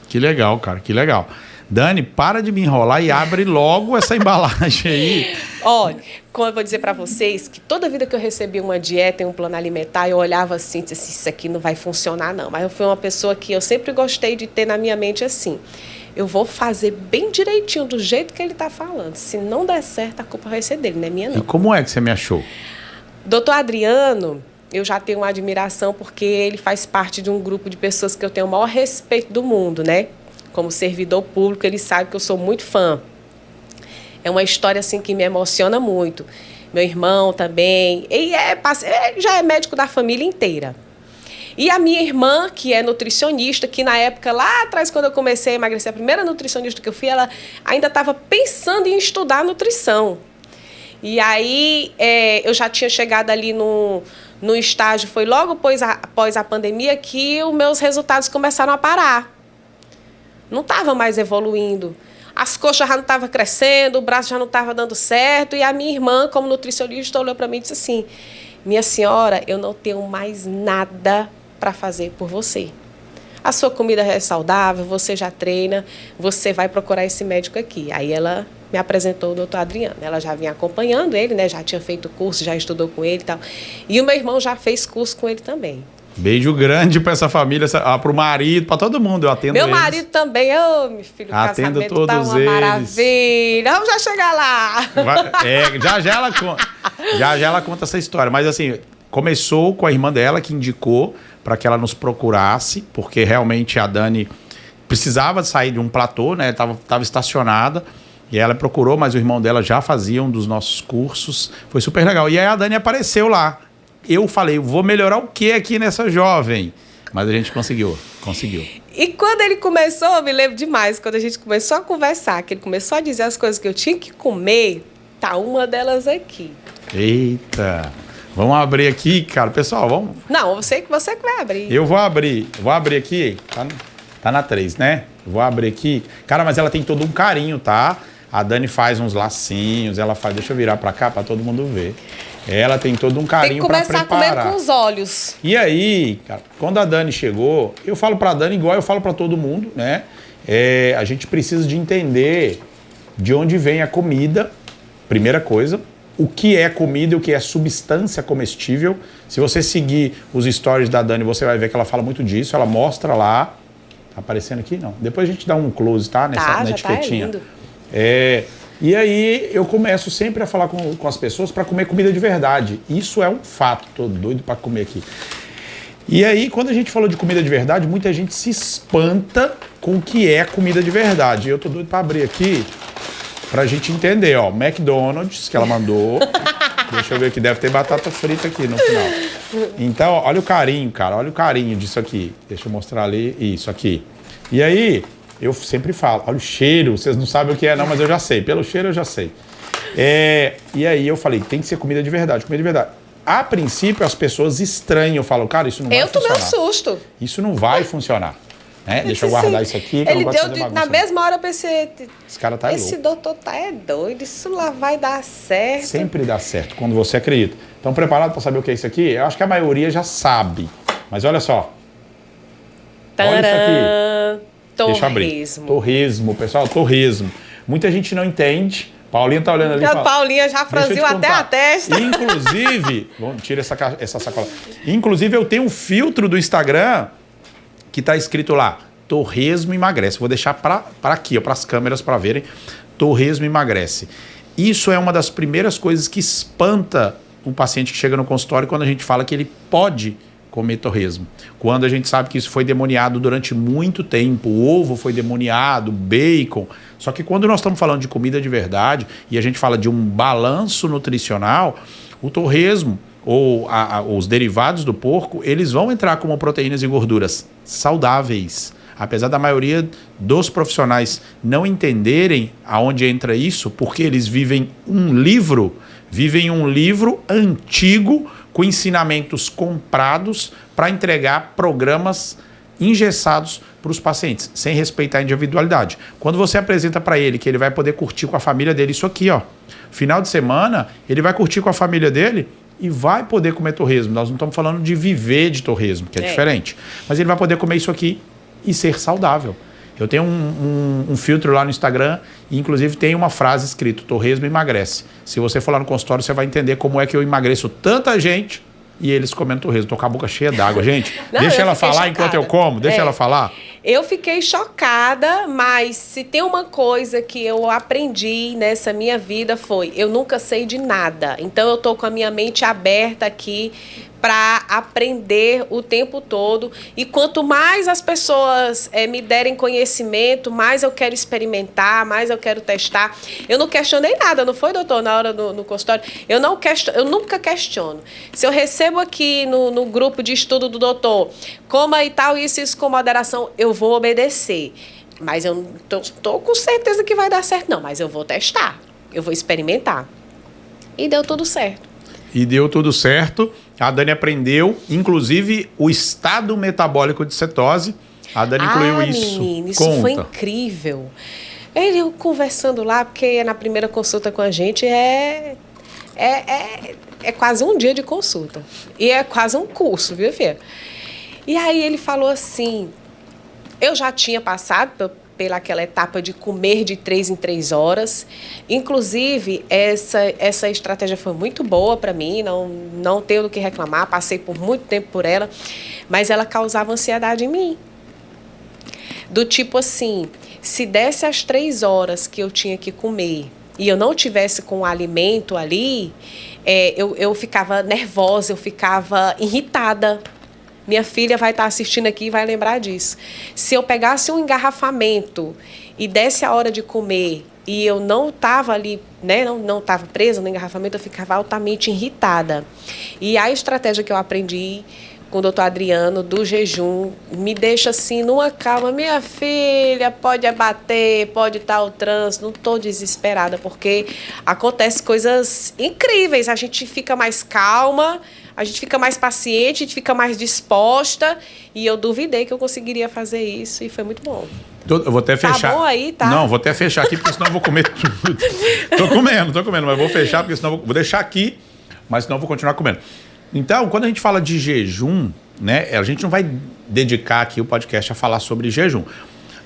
Que legal, cara, que legal. Dani, para de me enrolar e abre logo essa embalagem aí. Olha, como eu vou dizer para vocês, que toda vida que eu recebi uma dieta e um plano alimentar, eu olhava assim e disse, isso aqui não vai funcionar não. Mas eu fui uma pessoa que eu sempre gostei de ter na minha mente assim, eu vou fazer bem direitinho, do jeito que ele está falando. Se não der certo, a culpa vai ser dele, não é minha não. E como é que você me achou? Doutor Adriano, eu já tenho uma admiração porque ele faz parte de um grupo de pessoas que eu tenho o maior respeito do mundo, né? como servidor público, ele sabe que eu sou muito fã. É uma história assim que me emociona muito. Meu irmão também, já é médico da família inteira. E a minha irmã, que é nutricionista, que na época, lá atrás, quando eu comecei a emagrecer, a primeira nutricionista que eu fui, ela ainda estava pensando em estudar nutrição. E aí, eu já tinha chegado ali no estágio, foi logo após a pandemia, que os meus resultados começaram a parar. Não estava mais evoluindo. As coxas já não estavam crescendo, o braço já não estava dando certo. E a minha irmã, como nutricionista, olhou para mim e disse assim: minha senhora, eu não tenho mais nada para fazer por você. A sua comida é saudável, você já treina, você vai procurar esse médico aqui. Aí ela me apresentou o doutor Adriano. Ela já vinha acompanhando ele, né? Já tinha feito curso, já estudou com ele e tal. E o meu irmão já fez curso com ele também. Beijo grande para essa família, para o marido, para todo mundo. Eu atendo meu eles. marido também. Meu filho, o atendo casamento todos tá uma eles. maravilha. Vamos já chegar lá. Já ela conta essa história. Mas assim, começou com a irmã dela que indicou para que ela nos procurasse, porque realmente a Dani precisava sair de um platô, né? Tava estacionada. E ela procurou, mas o irmão dela já fazia um dos nossos cursos. Foi super legal. E aí a Dani apareceu lá. Eu falei, vou melhorar o que aqui nessa jovem? Mas a gente conseguiu. E quando ele começou, eu me lembro demais, quando a gente começou a conversar, que ele começou a dizer as coisas que eu tinha que comer, tá uma delas aqui. Eita! Vamos abrir aqui, cara. Pessoal, vamos... Não, você que vai abrir. Eu vou abrir. Vou abrir aqui. Tá na 3, né? Vou abrir aqui. Cara, mas ela tem todo um carinho, tá? A Dani faz uns lacinhos, ela faz... Deixa eu virar pra cá pra todo mundo ver. Ela tem todo um carinho para preparar. Tem que começar a comer com os olhos. E aí, cara, quando a Dani chegou, eu falo para a Dani igual eu falo para todo mundo, né? A gente precisa de entender de onde vem a comida, primeira coisa, o que é comida e o que é substância comestível. Se você seguir os stories da Dani, você vai ver que ela fala muito disso, ela mostra lá. Tá aparecendo aqui? Não. Depois a gente dá um close, tá? Na etiquetinha. Tá lindo. E aí eu começo sempre a falar com as pessoas para comer comida de verdade. Isso é um fato, tô doido para comer aqui. E aí, quando a gente falou de comida de verdade, muita gente se espanta com o que é comida de verdade. Eu tô doido para abrir aqui pra gente entender, ó, McDonald's, que ela mandou. Deixa eu ver aqui, deve ter batata frita aqui no final. Então, ó, olha o carinho, cara, olha o carinho disso aqui. Deixa eu mostrar ali, isso aqui. E aí... eu sempre falo, olha o cheiro, vocês não sabem o que é não, mas eu já sei, pelo cheiro eu já sei. E aí eu falei, tem que ser comida de verdade. A princípio as pessoas estranham, falam, cara, isso não vai funcionar. Eu tomei um susto. Isso não vai funcionar. Né? Deixa eu guardar isso aqui, que eu não gosto de fazer bagunça. Na mesma hora eu pensei, esse cara tá esse louco. doutor tá doido, isso lá vai dar certo. Sempre dá certo, quando você acredita. Estão preparados para saber o que é isso aqui? Eu acho que a maioria já sabe, mas olha só. Olha isso aqui. Torresmo. Deixa eu abrir. Torresmo, pessoal, torresmo. Muita gente não entende. Paulinha tá olhando ali. A Paulinha já franziu até a testa. Inclusive, vamos tirar essa sacola. Inclusive, eu tenho um filtro do Instagram que tá escrito lá, torresmo emagrece. Vou deixar para aqui, para as câmeras para verem. Torresmo emagrece. Isso é uma das primeiras coisas que espanta um paciente que chega no consultório quando a gente fala que ele pode comer torresmo. Quando a gente sabe que isso foi demoniado durante muito tempo, o ovo foi demoniado, bacon. Só que quando nós estamos falando de comida de verdade e a gente fala de um balanço nutricional, o torresmo ou os derivados do porco, eles vão entrar como proteínas e gorduras saudáveis. Apesar da maioria dos profissionais não entenderem aonde entra isso, porque eles vivem um livro antigo com ensinamentos comprados para entregar programas engessados para os pacientes, sem respeitar a individualidade. Quando você apresenta para ele que ele vai poder curtir com a família dele isso aqui, ó, final de semana, ele vai curtir com a família dele e vai poder comer torresmo. Nós não estamos falando de viver de torresmo, que é diferente, mas ele vai poder comer isso aqui e ser saudável. Eu tenho um filtro lá no Instagram e inclusive tem uma frase escrito, torresmo emagrece. Se você for lá no consultório, você vai entender como é que eu emagreço tanta gente e eles comendo torresmo. Tô com a boca cheia d'água, gente. Não, deixa ela falar enquanto eu como, deixa ela falar. Eu fiquei chocada, mas se tem uma coisa que eu aprendi nessa minha vida foi, eu nunca sei de nada. Então eu tô com a minha mente aberta aqui para aprender o tempo todo. E quanto mais as pessoas me derem conhecimento, mais eu quero experimentar, mais eu quero testar. Eu não questionei nada, não foi, doutor, na hora no consultório? Eu nunca questiono. Se eu recebo aqui no grupo de estudo do doutor, coma e tal, isso com moderação, eu vou obedecer. Mas eu não tô com certeza que vai dar certo, não. Mas eu vou testar, eu vou experimentar. E deu tudo certo. E deu tudo certo. A Dani aprendeu, inclusive, o estado metabólico de cetose. A Dani incluiu isso. Menino, isso foi incrível. Ele conversando lá, porque na primeira consulta com a gente é quase um dia de consulta. E é quase um curso, viu, filha? E aí ele falou assim, eu já tinha passado pelaquela etapa de comer de 3 em 3 horas. Inclusive, essa estratégia foi muito boa para mim, não tenho do que reclamar, passei por muito tempo por ela, mas ela causava ansiedade em mim. Do tipo assim, se desse as 3 horas que eu tinha que comer e eu não tivesse com o alimento ali, eu ficava nervosa, eu ficava irritada. Minha filha vai estar assistindo aqui e vai lembrar disso. Se eu pegasse um engarrafamento e desse a hora de comer e eu não estava ali, né, não estava presa no engarrafamento, eu ficava altamente irritada. E a estratégia que eu aprendi com o doutor Adriano do jejum me deixa assim numa calma. Minha filha, pode abater, pode estar o trânsito, não estou desesperada, porque acontecem coisas incríveis. A gente fica mais calma, a gente fica mais paciente, a gente fica mais disposta. E eu duvidei que eu conseguiria fazer isso e foi muito bom. Eu vou até fechar. Tá bom aí, tá? Não, vou até fechar aqui, porque senão eu vou comer tudo. Tô comendo, mas vou fechar, porque senão vou deixar aqui, mas senão eu vou continuar comendo. Então, quando a gente fala de jejum, né, a gente não vai dedicar aqui o podcast a falar sobre jejum,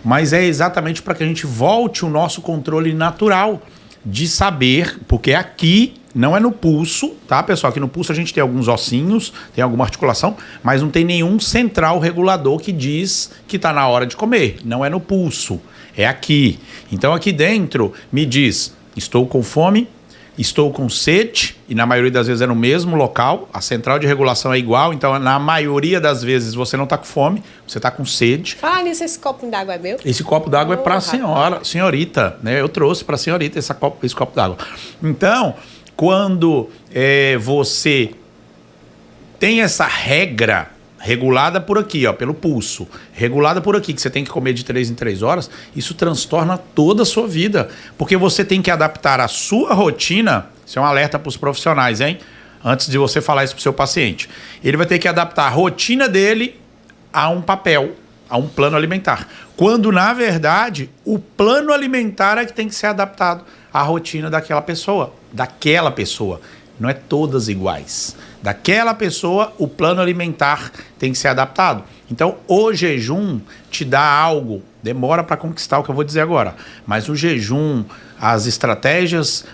mas é exatamente para que a gente volte o nosso controle natural de saber, porque aqui não é no pulso, tá, pessoal? Aqui no pulso a gente tem alguns ossinhos, tem alguma articulação, mas não tem nenhum central regulador que diz que está na hora de comer. Não é no pulso, é aqui. Então aqui dentro me diz, estou com fome, estou com sede, e na maioria das vezes é no mesmo local, a central de regulação é igual, então na maioria das vezes você não está com fome, você está com sede. Fala nisso, esse copo d'água é meu? Esse copo d'água é para a senhorita, né? Eu trouxe para a senhorita esse copo d'água. Então, quando você tem essa regra regulada por aqui, ó, pelo pulso, regulada por aqui, que você tem que comer de 3 em 3 horas, isso transtorna toda a sua vida, porque você tem que adaptar a sua rotina, isso é um alerta para os profissionais, hein? Antes de você falar isso para o seu paciente. Ele vai ter que adaptar a rotina dele a um papel, a um plano alimentar. Quando, na verdade, o plano alimentar é que tem que ser adaptado à rotina daquela pessoa. Não é todas iguais. Daquela pessoa, o plano alimentar tem que ser adaptado. Então, o jejum te dá algo, demora para conquistar o que eu vou dizer agora, mas o jejum, as estratégias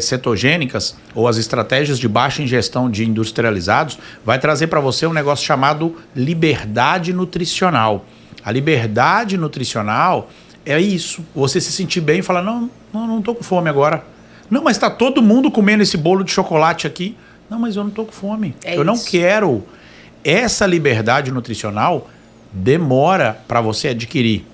cetogênicas ou as estratégias de baixa ingestão de industrializados vai trazer para você um negócio chamado liberdade nutricional. A liberdade nutricional é isso, você se sentir bem e falar, não estou com fome agora. Não, mas está todo mundo comendo esse bolo de chocolate aqui. Não, mas eu não estou com fome. Eu não quero. Essa liberdade nutricional demora para você adquirir.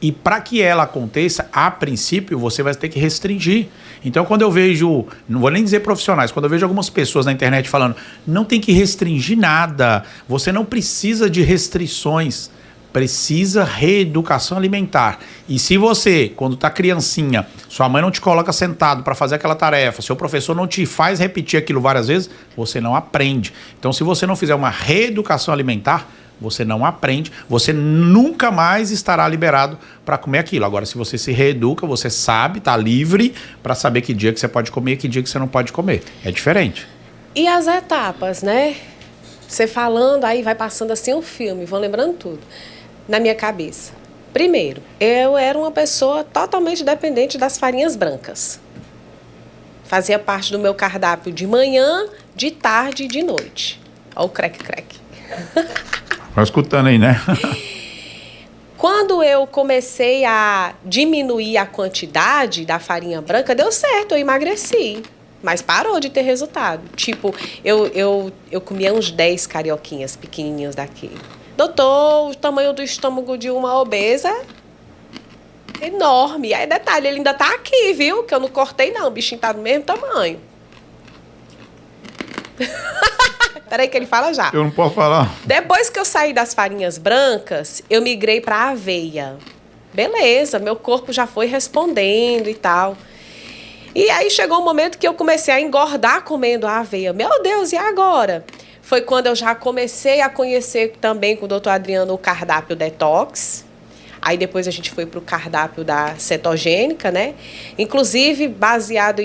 E para que ela aconteça, a princípio, você vai ter que restringir. Então, quando eu vejo, não vou nem dizer profissionais, quando eu vejo algumas pessoas na internet falando, não tem que restringir nada, você não precisa de restrições, precisa reeducação alimentar. E se você, quando está criancinha, sua mãe não te coloca sentado para fazer aquela tarefa, seu professor não te faz repetir aquilo várias vezes, você não aprende. Então, se você não fizer uma reeducação alimentar, você não aprende, você nunca mais estará liberado para comer aquilo. Agora, se você se reeduca, você sabe, está livre para saber que dia que você pode comer e que dia que você não pode comer. É diferente. E as etapas, né? Você falando, aí vai passando assim um filme, vão lembrando tudo na minha cabeça. Primeiro, eu era uma pessoa totalmente dependente das farinhas brancas. Fazia parte do meu cardápio de manhã, de tarde e de noite. Olha o crack. Vai escutando aí, né? Quando eu comecei a diminuir a quantidade da farinha branca, deu certo, eu emagreci. Mas parou de ter resultado. Tipo, eu comia uns 10 carioquinhas pequenininhos daqui. Doutor, o tamanho do estômago de uma obesa é enorme. Aí, detalhe, ele ainda tá aqui, viu? Que eu não cortei, não. O bichinho tá do mesmo tamanho. Peraí que ele fala já. Eu não posso falar. Depois que eu saí das farinhas brancas, eu migrei para aveia. Beleza, meu corpo já foi respondendo e tal. E aí chegou um momento que eu comecei a engordar comendo a aveia. Meu Deus, e agora? Foi quando eu já comecei a conhecer também com o doutor Adriano o cardápio detox. Aí depois a gente foi para o cardápio da cetogênica, né? Inclusive, baseado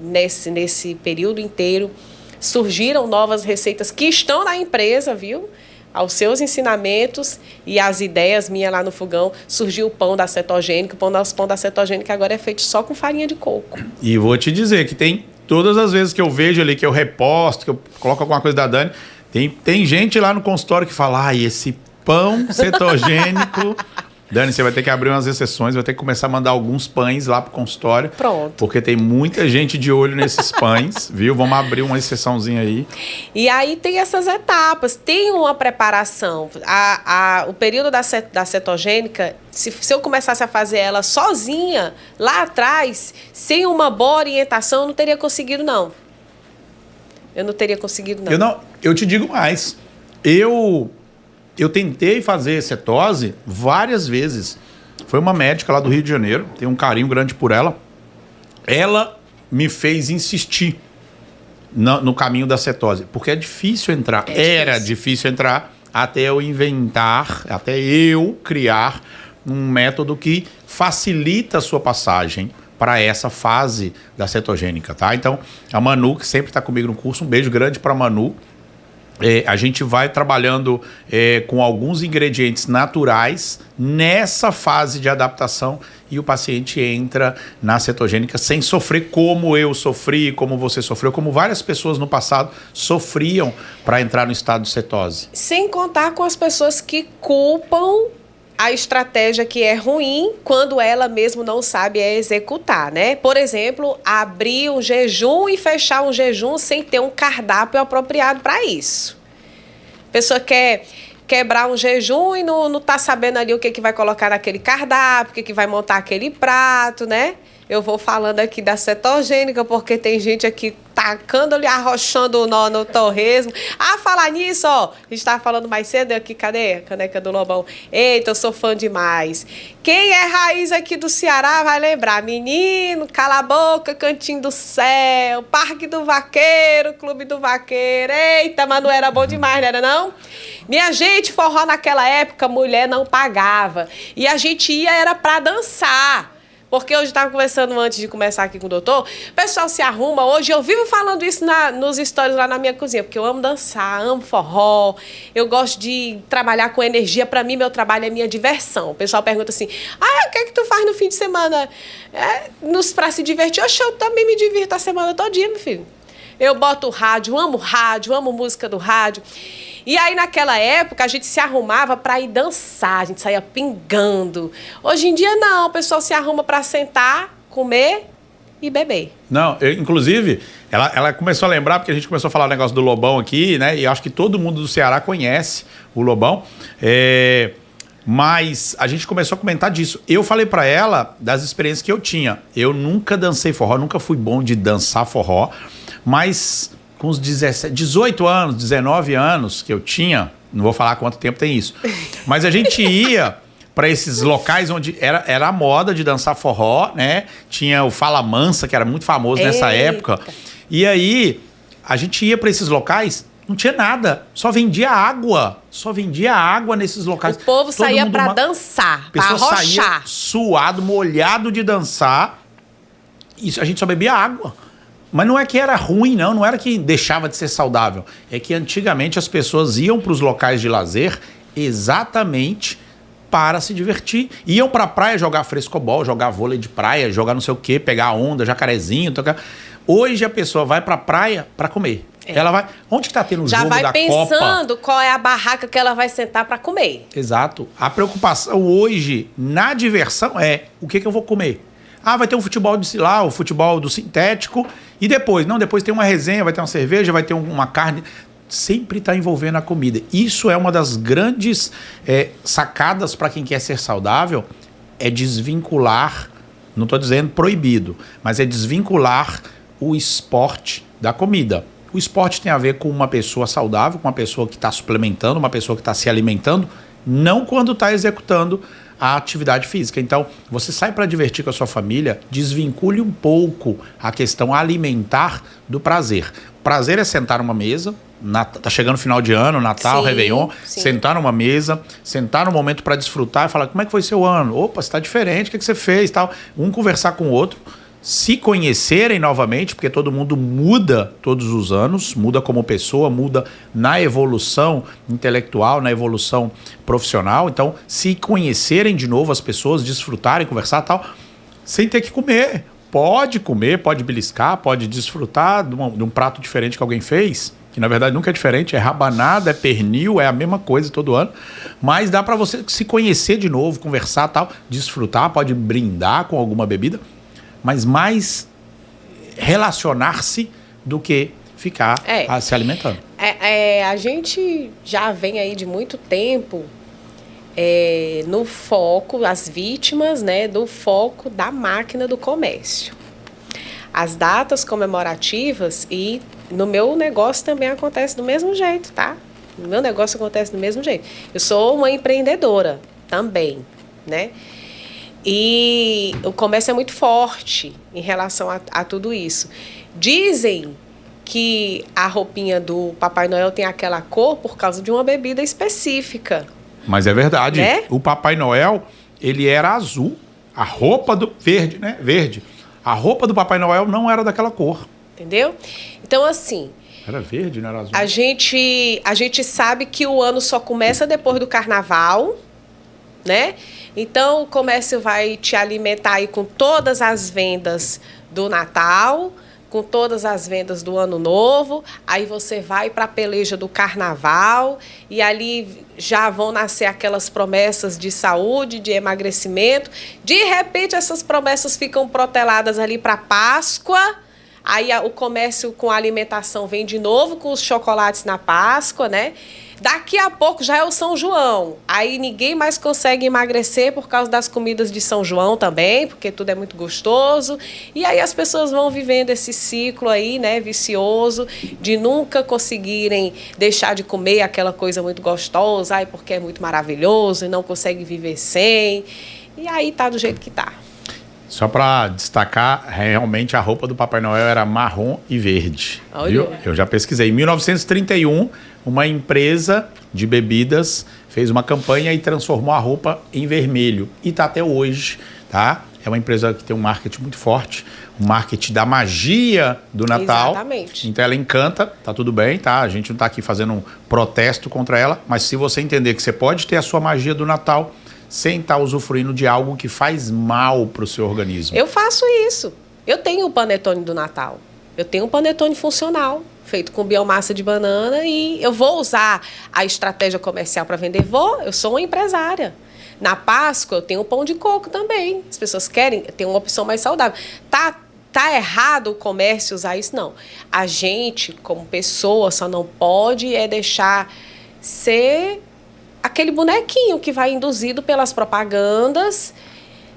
nesse período inteiro, surgiram novas receitas que estão na empresa, viu? Aos seus ensinamentos e as ideias minhas lá no fogão, surgiu o pão da cetogênica. O pão da cetogênica agora é feito só com farinha de coco. E vou te dizer que tem todas as vezes que eu vejo ali, que eu reposto, que eu coloco alguma coisa da Dani, tem gente lá no consultório que fala, esse pão cetogênico... Dani, você vai ter que abrir umas exceções, vai ter que começar a mandar alguns pães lá pro consultório. Pronto. Porque tem muita gente de olho nesses pães, viu? Vamos abrir uma exceçãozinha aí. E aí tem essas etapas, tem uma preparação. O período da cetogênica, se eu começasse a fazer ela sozinha, lá atrás, sem uma boa orientação, eu não teria conseguido, não. Eu não teria conseguido, não. Eu te digo mais. Eu tentei fazer cetose várias vezes. Foi uma médica lá do Rio de Janeiro, tenho um carinho grande por ela. Ela me fez insistir no caminho da cetose, porque é difícil entrar. Era difícil entrar até eu criar um método que facilita a sua passagem para essa fase da cetogênica, tá? Então, a Manu, que sempre está comigo no curso, um beijo grande para a Manu. A gente vai trabalhando com alguns ingredientes naturais nessa fase de adaptação e o paciente entra na cetogênica sem sofrer como eu sofri, como você sofreu, como várias pessoas no passado sofriam para entrar no estado de cetose. Sem contar com as pessoas que culpam a estratégia que é ruim quando ela mesmo não sabe executar, né? Por exemplo, abrir um jejum e fechar um jejum sem ter um cardápio apropriado para isso. A pessoa quer quebrar um jejum e não tá sabendo ali o que vai colocar naquele cardápio, o que vai montar aquele prato, né? Eu vou falando aqui da cetogênica, porque tem gente aqui tacando-lhe, arrochando o nó no torresmo. Falar nisso, ó, a gente estava falando mais cedo aqui, cadê a caneca do Lobão? Eita, eu sou fã demais. Quem é raiz aqui do Ceará vai lembrar. Menino, Cala a Boca, Cantinho do Céu, Parque do Vaqueiro, Clube do Vaqueiro. Eita, mas não era bom demais, não era não? Minha gente, forró naquela época, mulher não pagava. E a gente era pra dançar. Porque hoje eu estava conversando antes de começar aqui com o doutor, o pessoal se arruma hoje, eu vivo falando isso nos stories lá na minha cozinha, porque eu amo dançar, amo forró, eu gosto de trabalhar com energia, para mim meu trabalho é minha diversão. O pessoal pergunta assim, o que é que tu faz no fim de semana para se divertir? Oxe, eu também me divirto a semana todinha, meu filho. Eu boto rádio, amo música do rádio. E aí, naquela época, a gente se arrumava para ir dançar, a gente saía pingando. Hoje em dia, não, o pessoal se arruma para sentar, comer e beber. Não, inclusive, ela começou a lembrar, porque a gente começou a falar o negócio do Lobão aqui, né? E acho que todo mundo do Ceará conhece o Lobão. Mas a gente começou a comentar disso. Eu falei para ela das experiências que eu tinha. Eu nunca dancei forró, nunca fui bom de dançar forró, mas com os 18 anos, 19 anos que eu tinha, não vou falar quanto tempo tem isso, mas a gente ia para esses locais onde era a moda de dançar forró, né? Tinha o Fala Mansa, que era muito famoso nessa época. E aí, a gente ia para esses locais, não tinha nada, só vendia água nesses locais. O povo saía para dançar, para arrochar. Saía suado, molhado de dançar, e a gente só bebia água. Mas não é que era ruim, não era que deixava de ser saudável. É que antigamente as pessoas iam para os locais de lazer exatamente para se divertir. Iam para a praia jogar frescobol, jogar vôlei de praia, jogar não sei o quê, pegar onda, jacarezinho. Tocar. Hoje a pessoa vai para a praia para comer. Ela vai... Onde que tá tendo o Já jogo da vai Copa? pensando qual é a barraca que ela vai sentar para comer. Exato. A preocupação hoje na diversão é o que eu vou comer. Ah, vai ter um futebol de lá, o futebol do sintético. E depois? Não, depois tem uma resenha, vai ter uma cerveja, vai ter uma carne. Sempre está envolvendo a comida. Isso é uma das grandes sacadas para quem quer ser saudável, é desvincular, não estou dizendo proibido, mas é desvincular o esporte da comida. O esporte tem a ver com uma pessoa saudável, com uma pessoa que está suplementando, uma pessoa que está se alimentando, não quando está executando a atividade física. Então, você sai para divertir com a sua família, desvincule um pouco a questão alimentar do prazer. Prazer é sentar numa mesa, tá chegando final de ano, Natal, Sim, Réveillon, sim. sentar numa mesa, sentar num momento para desfrutar e falar, como é que foi seu ano? Opa, você está diferente, o que você fez? Tal. Um conversar com o outro, se conhecerem novamente, porque todo mundo muda todos os anos, muda como pessoa, muda na evolução intelectual, na evolução profissional. Então, se conhecerem de novo as pessoas, desfrutarem, conversar e tal, sem ter que comer. Pode comer, pode beliscar, pode desfrutar de um prato diferente que alguém fez, que na verdade nunca é diferente, é rabanada, é pernil, é a mesma coisa todo ano, mas dá para você se conhecer de novo, conversar e tal, desfrutar, pode brindar com alguma bebida, mas mais relacionar-se do que ficar se alimentando. A gente já vem aí de muito tempo no foco, as vítimas, né, do foco da máquina do comércio. As datas comemorativas, e no meu negócio também acontece do mesmo jeito, tá? No meu negócio acontece do mesmo jeito. Eu sou uma empreendedora também, né? E o comércio é muito forte em relação a tudo isso. Dizem que a roupinha do Papai Noel tem aquela cor por causa de uma bebida específica. Mas é verdade. Né? O Papai Noel, ele era azul. A roupa do... Verde, né? Verde. A roupa do Papai Noel não era daquela cor. Entendeu? Então, assim... Era verde, não era azul. A gente sabe que o ano só começa depois do carnaval, né? Então, o comércio vai te alimentar aí com todas as vendas do Natal, com todas as vendas do Ano Novo. Aí você vai para a peleja do Carnaval e ali já vão nascer aquelas promessas de saúde, de emagrecimento. De repente, essas promessas ficam proteladas ali para Páscoa. Aí o comércio com a alimentação vem de novo com os chocolates na Páscoa, né? Daqui a pouco já é o São João. Aí ninguém mais consegue emagrecer por causa das comidas de São João também, porque tudo é muito gostoso. E aí as pessoas vão vivendo esse ciclo aí, né, vicioso, de nunca conseguirem deixar de comer aquela coisa muito gostosa, ai, porque é muito maravilhoso e não consegue viver sem. E aí tá do jeito que tá. Só para destacar, realmente a roupa do Papai Noel era marrom e verde. Viu? Eu já pesquisei. Em 1931, uma empresa de bebidas fez uma campanha e transformou a roupa em vermelho. E está até hoje, tá? É uma empresa que tem um marketing muito forte, um marketing da magia do Natal. Exatamente. Então ela encanta, tá tudo bem, tá? A gente não está aqui fazendo um protesto contra ela, mas se você entender que você pode ter a sua magia do Natal sem estar usufruindo de algo que faz mal para o seu organismo. Eu faço isso. Eu tenho o panetone do Natal. Eu tenho um panetone funcional, feito com biomassa de banana, e eu vou usar a estratégia comercial para vender? Vou, eu sou uma empresária. Na Páscoa eu tenho o pão de coco também. As pessoas querem ter uma opção mais saudável. Tá errado o comércio usar isso? Não. A gente, como pessoa, só não pode deixar ser aquele bonequinho que vai induzido pelas propagandas,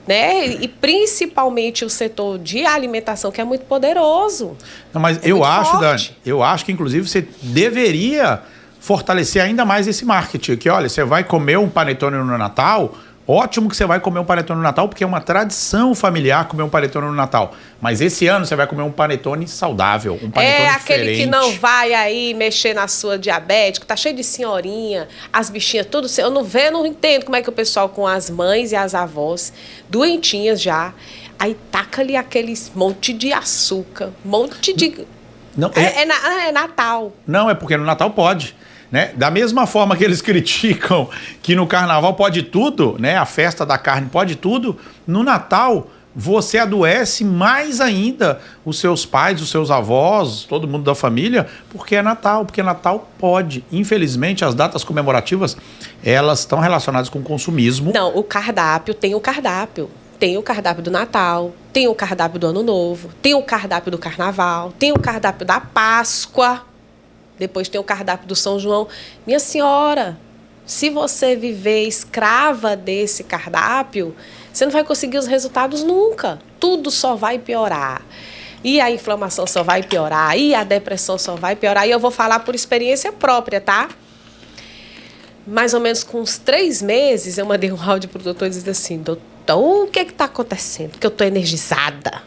né? E principalmente o setor de alimentação, que é muito poderoso. Não, mas eu acho, Dani, eu acho que inclusive você deveria fortalecer ainda mais esse marketing. Que olha, você vai comer um panetone no Natal, ótimo que você vai comer um panetone no Natal, porque é uma tradição familiar comer um panetone no Natal. Mas esse ano você vai comer um panetone saudável, um panetone diferente. Aquele que não vai aí mexer na sua diabética, tá cheio de senhorinha, as bichinhas, tudo. Eu não entendo como é que o pessoal com as mães e as avós, doentinhas já, aí taca ali aqueles monte de açúcar, monte de... Não, é Natal. Não, é porque no Natal pode. Né? Da mesma forma que eles criticam que no Carnaval pode tudo, né? A festa da carne pode tudo, no Natal você adoece mais ainda os seus pais, os seus avós, todo mundo da família, porque é Natal, porque Natal pode. Infelizmente, as datas comemorativas, elas estão relacionadas com o consumismo. Não, o cardápio tem o cardápio. Tem o cardápio do Natal, tem o cardápio do Ano Novo, tem o cardápio do Carnaval, tem o cardápio da Páscoa, depois tem o cardápio do São João. Minha senhora, se você viver escrava desse cardápio, você não vai conseguir os resultados nunca. Tudo só vai piorar. E a inflamação só vai piorar, e a depressão só vai piorar. E eu vou falar por experiência própria, tá? Mais ou menos com uns 3 meses, eu mandei um áudio pro doutor dizendo assim: doutor, o que está acontecendo? Porque eu estou energizada.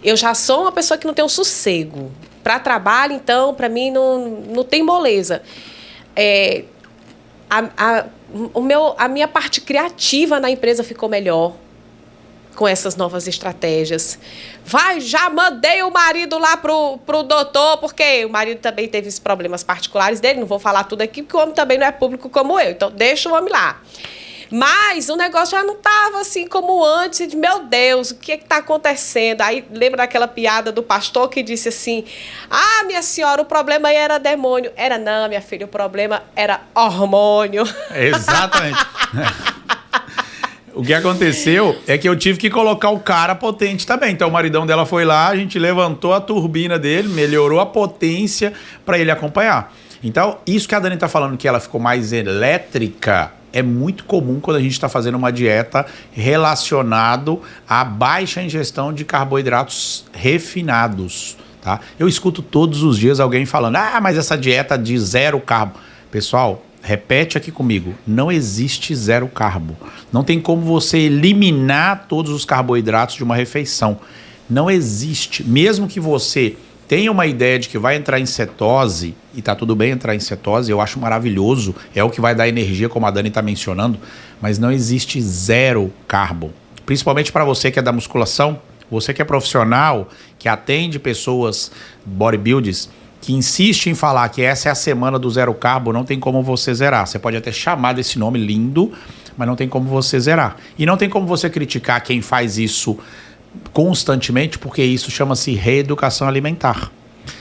Eu já sou uma pessoa que não tem um sossego. Para trabalho, então, para mim, não tem moleza. A minha parte criativa na empresa ficou melhor com essas novas estratégias. Já mandei o marido lá pro doutor, porque o marido também teve esses problemas particulares dele. Não vou falar tudo aqui, porque o homem também não é público como eu. Então, deixa o homem lá. Mas o negócio já não estava assim como antes, de meu Deus, o que está acontecendo? Aí lembra daquela piada do pastor que disse assim: ah, minha senhora, o problema aí era demônio. Era não, minha filha, o problema era hormônio. Exatamente. O que aconteceu é que eu tive que colocar o cara potente também. Então o maridão dela foi lá, a gente levantou a turbina dele, melhorou a potência para ele acompanhar. Então isso que a Dani está falando, que ela ficou mais elétrica, é muito comum quando a gente está fazendo uma dieta relacionado à baixa ingestão de carboidratos refinados, tá? Eu escuto todos os dias alguém falando: ah, mas essa dieta de 0 carbo. Pessoal, repete aqui comigo: não existe 0 carbo. Não tem como você eliminar todos os carboidratos de uma refeição. Não existe. Mesmo que você tenha uma ideia de que vai entrar em cetose, e tá tudo bem entrar em cetose, eu acho maravilhoso, é o que vai dar energia, como a Dani tá mencionando, mas não existe 0 carbo. Principalmente para você que é da musculação, você que é profissional, que atende pessoas bodybuilders, que insiste em falar que essa é a semana do 0 carbo, não tem como você zerar. Você pode até chamar desse nome lindo, mas não tem como você zerar. E não tem como você criticar quem faz isso constantemente, porque isso chama-se reeducação alimentar.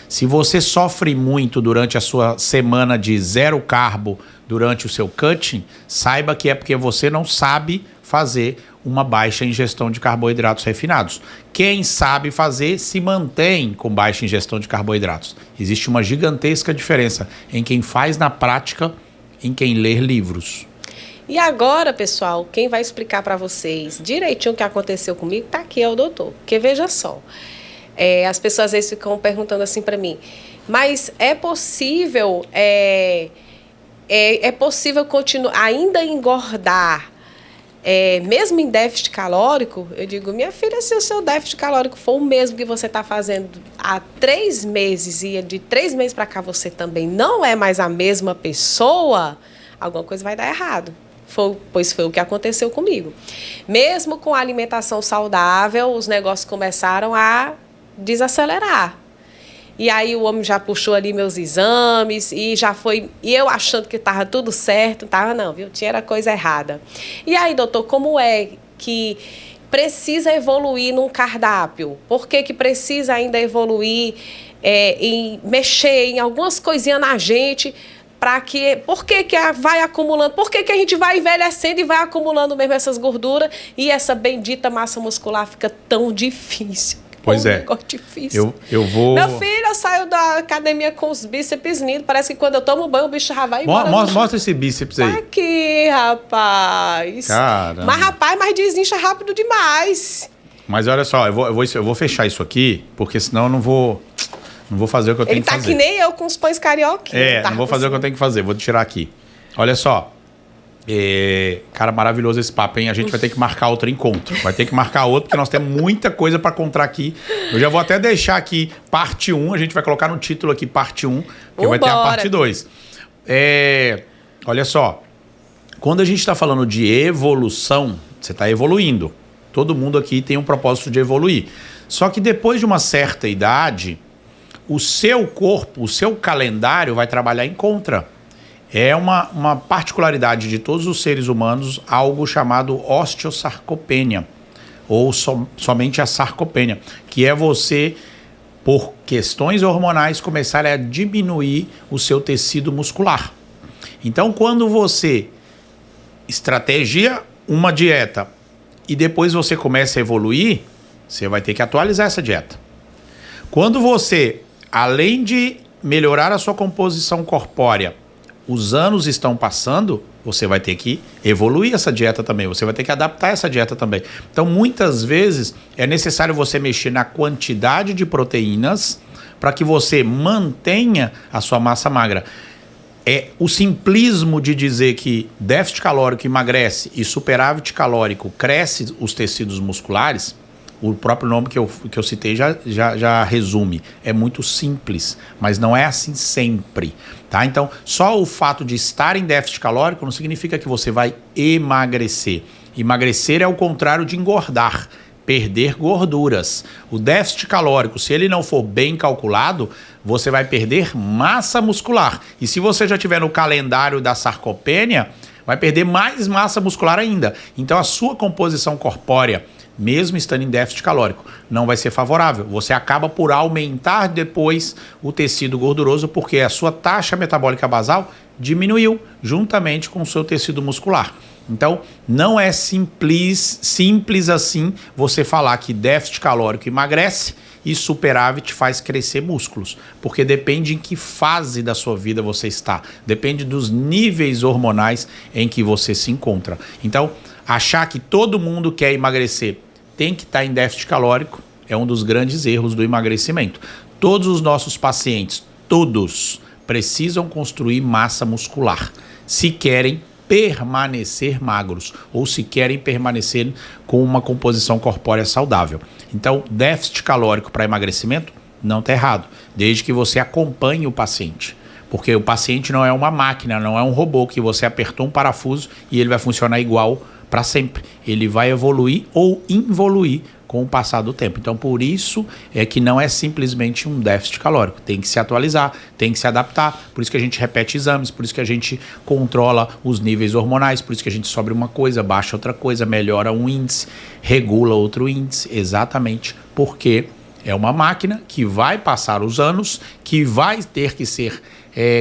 Se você sofre muito durante a sua semana de 0 carbo, durante o seu cutting, saiba que é porque você não sabe fazer uma baixa ingestão de carboidratos refinados. Quem sabe fazer se mantém com baixa ingestão de carboidratos. Existe uma gigantesca diferença em quem faz na prática e em quem lê livros. E agora, pessoal, quem vai explicar para vocês direitinho o que aconteceu comigo, tá aqui, é o doutor. Porque veja só, as pessoas às vezes ficam perguntando assim para mim: mas é possível continuar ainda engordar mesmo em déficit calórico? Eu digo: minha filha, se o seu déficit calórico for o mesmo que você está fazendo há 3 meses e de 3 meses para cá você também não é mais a mesma pessoa, alguma coisa vai dar errado. Pois foi o que aconteceu comigo. Mesmo com a alimentação saudável, os negócios começaram a desacelerar. E aí o homem já puxou ali meus exames e já foi... E eu achando que estava tudo certo, estava não, viu? Tinha coisa errada. E aí, doutor, como é que precisa evoluir num cardápio? Por que precisa ainda evoluir em mexer em algumas coisinhas na gente... Por que vai acumulando? Por que a gente vai envelhecendo e vai acumulando mesmo essas gorduras e essa bendita massa muscular fica tão difícil? Pois é. Negócio difícil. Eu vou... Meu filho, eu saio da academia com os bíceps lindos. Parece que quando eu tomo banho, o bicho já vai embora. Mostra esse bíceps aí. Tá aqui, rapaz. Caramba. Mas desincha rápido demais. Mas olha só, eu vou fechar isso aqui, porque senão eu não vou fazer o que eu tenho que fazer. Ele tá que nem eu com os pães carioquinhos. Não vou fazer o que eu tenho que fazer. Vou tirar aqui. Olha só. Cara, maravilhoso esse papo, hein? A gente vai ter que marcar outro encontro. Vai ter que marcar outro, porque nós temos muita coisa para contar aqui. Eu já vou até deixar aqui parte 1. A gente vai colocar no título aqui parte 1, porque vai ter a parte 2. Olha só. Quando a gente está falando de evolução, você está evoluindo. Todo mundo aqui tem um propósito de evoluir. Só que depois de uma certa idade, o seu corpo, o seu calendário vai trabalhar em contra. É uma particularidade de todos os seres humanos, algo chamado osteosarcopenia. ou somente a sarcopenia, que é você, por questões hormonais, começar a diminuir o seu tecido muscular. Então, quando você estratégia uma dieta e depois você começa a evoluir, você vai ter que atualizar essa dieta. Quando você, além de melhorar a sua composição corpórea, os anos estão passando, você vai ter que evoluir essa dieta também, você vai ter que adaptar essa dieta também. Então, muitas vezes, é necessário você mexer na quantidade de proteínas para que você mantenha a sua massa magra. É o simplismo de dizer que déficit calórico emagrece e superávit calórico cresce os tecidos musculares. O próprio nome que eu citei já resume. É muito simples, mas não é assim sempre. Tá? Então, só o fato de estar em déficit calórico não significa que você vai emagrecer. Emagrecer é o contrário de engordar, perder gorduras. O déficit calórico, se ele não for bem calculado, você vai perder massa muscular. E se você já tiver no calendário da sarcopenia, vai perder mais massa muscular ainda. Então, a sua composição corpórea, mesmo estando em déficit calórico, não vai ser favorável. Você acaba por aumentar depois o tecido gorduroso porque a sua taxa metabólica basal diminuiu juntamente com o seu tecido muscular. Então, não é simples assim você falar que déficit calórico emagrece e superávit faz crescer músculos, porque depende em que fase da sua vida você está, depende dos níveis hormonais em que você se encontra. Então, achar que todo mundo quer emagrecer tem que estar em déficit calórico é um dos grandes erros do emagrecimento. Todos os nossos pacientes, todos, precisam construir massa muscular se querem permanecer magros ou se querem permanecer com uma composição corpórea saudável. Então, déficit calórico para emagrecimento não está errado, desde que você acompanhe o paciente. Porque o paciente não é uma máquina, não é um robô que você apertou um parafuso e ele vai funcionar igual para sempre. Ele vai evoluir ou involuir com o passar do tempo. Então, por isso é que não é simplesmente um déficit calórico. Tem que se atualizar, tem que se adaptar. Por isso que a gente repete exames, por isso que a gente controla os níveis hormonais, por isso que a gente sobe uma coisa, baixa outra coisa, melhora um índice, regula outro índice. Exatamente porque é uma máquina que vai passar os anos, que vai ter que ser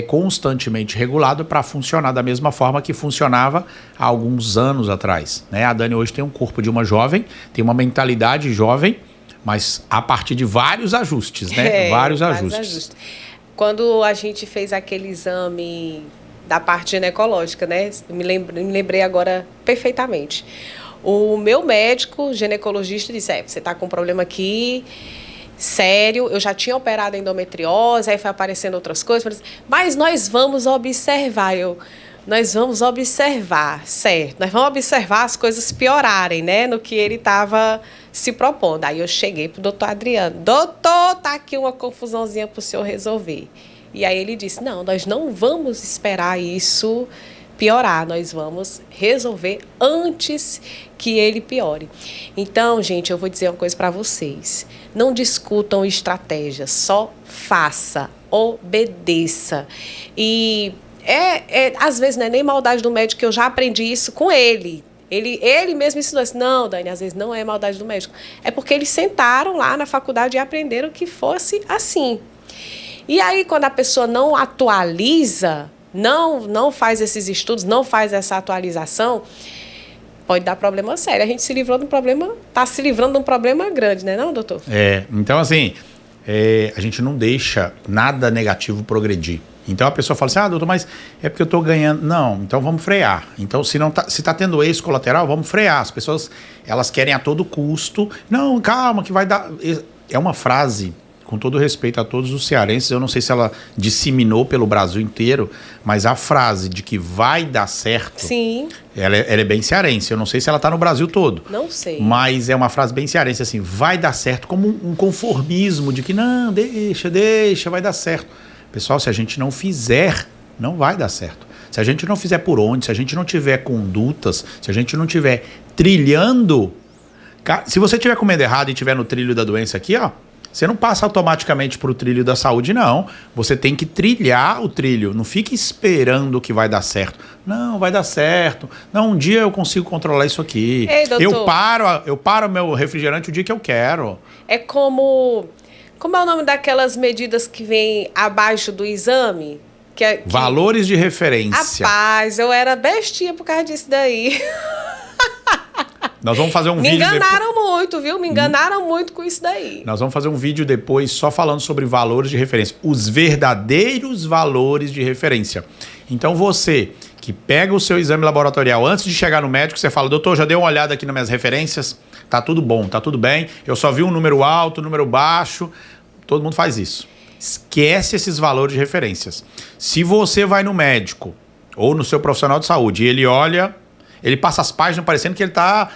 constantemente regulado para funcionar da mesma forma que funcionava há alguns anos atrás, né? A Dani hoje tem um corpo de uma jovem, tem uma mentalidade jovem, mas a partir de vários ajustes, né? Vários ajustes. Quando a gente fez aquele exame da parte ginecológica, né? Me lembrei agora perfeitamente. O meu médico ginecologista disse, você está com um problema aqui sério, eu já tinha operado endometriose, aí foi aparecendo outras coisas, mas nós vamos observar, nós vamos observar, certo, nós vamos observar as coisas piorarem, né, no que ele estava se propondo. Aí eu cheguei pro doutor Adriano, doutor, tá aqui uma confusãozinha pro senhor resolver. E aí ele disse, não, nós não vamos esperar isso piorar, nós vamos resolver antes que ele piore. Então, gente, eu vou dizer uma coisa para vocês. Não discutam estratégias, só faça, obedeça. E às vezes não é nem maldade do médico, que eu já aprendi isso com ele. Ele mesmo ensinou assim, não, Dani, às vezes não é maldade do médico. É porque eles sentaram lá na faculdade e aprenderam que fosse assim. E aí, quando a pessoa não atualiza, não faz esses estudos, não faz essa atualização, pode dar problema sério. A gente se livrou de um problema, está se livrando de um problema grande, né, não, doutor? Então assim, a gente não deixa nada negativo progredir. Então a pessoa fala assim, doutor, mas é porque eu estou ganhando. Não, então vamos frear. Então se está tendo êxito colateral, vamos frear. As pessoas, elas querem a todo custo. Não, calma, que vai dar. É uma frase, com todo respeito a todos os cearenses, eu não sei se ela disseminou pelo Brasil inteiro, mas a frase de que vai dar certo, sim, ela é bem cearense. Eu não sei se ela está no Brasil todo. Não sei. Mas é uma frase bem cearense, assim, vai dar certo, como um conformismo de que não, deixa, vai dar certo. Pessoal, se a gente não fizer, não vai dar certo. Se a gente não fizer por onde, se a gente não tiver condutas, se a gente não tiver trilhando, se você estiver comendo errado e estiver no trilho da doença aqui, ó, Você não passa automaticamente para o trilho da saúde, não. Você tem que trilhar o trilho. Não fique esperando que vai dar certo. Não, vai dar certo. Não, um dia eu consigo controlar isso aqui. Ei, doutor. Eu paro meu refrigerante o dia que eu quero. É como... Como é o nome daquelas medidas que vêm abaixo do exame? Valores de referência. Rapaz, eu era bestinha por causa disso daí. Nós vamos fazer um vídeo. Me enganaram muito, viu? Me enganaram muito com isso daí. Nós vamos fazer um vídeo depois só falando sobre valores de referência. Os verdadeiros valores de referência. Então você que pega o seu exame laboratorial antes de chegar no médico, você fala, doutor, já dei uma olhada aqui nas minhas referências? Tá tudo bom, tá tudo bem. Eu só vi um número alto, um número baixo. Todo mundo faz isso. Esquece esses valores de referências. Se você vai no médico ou no seu profissional de saúde e ele olha... Ele passa as páginas parecendo que ele tá...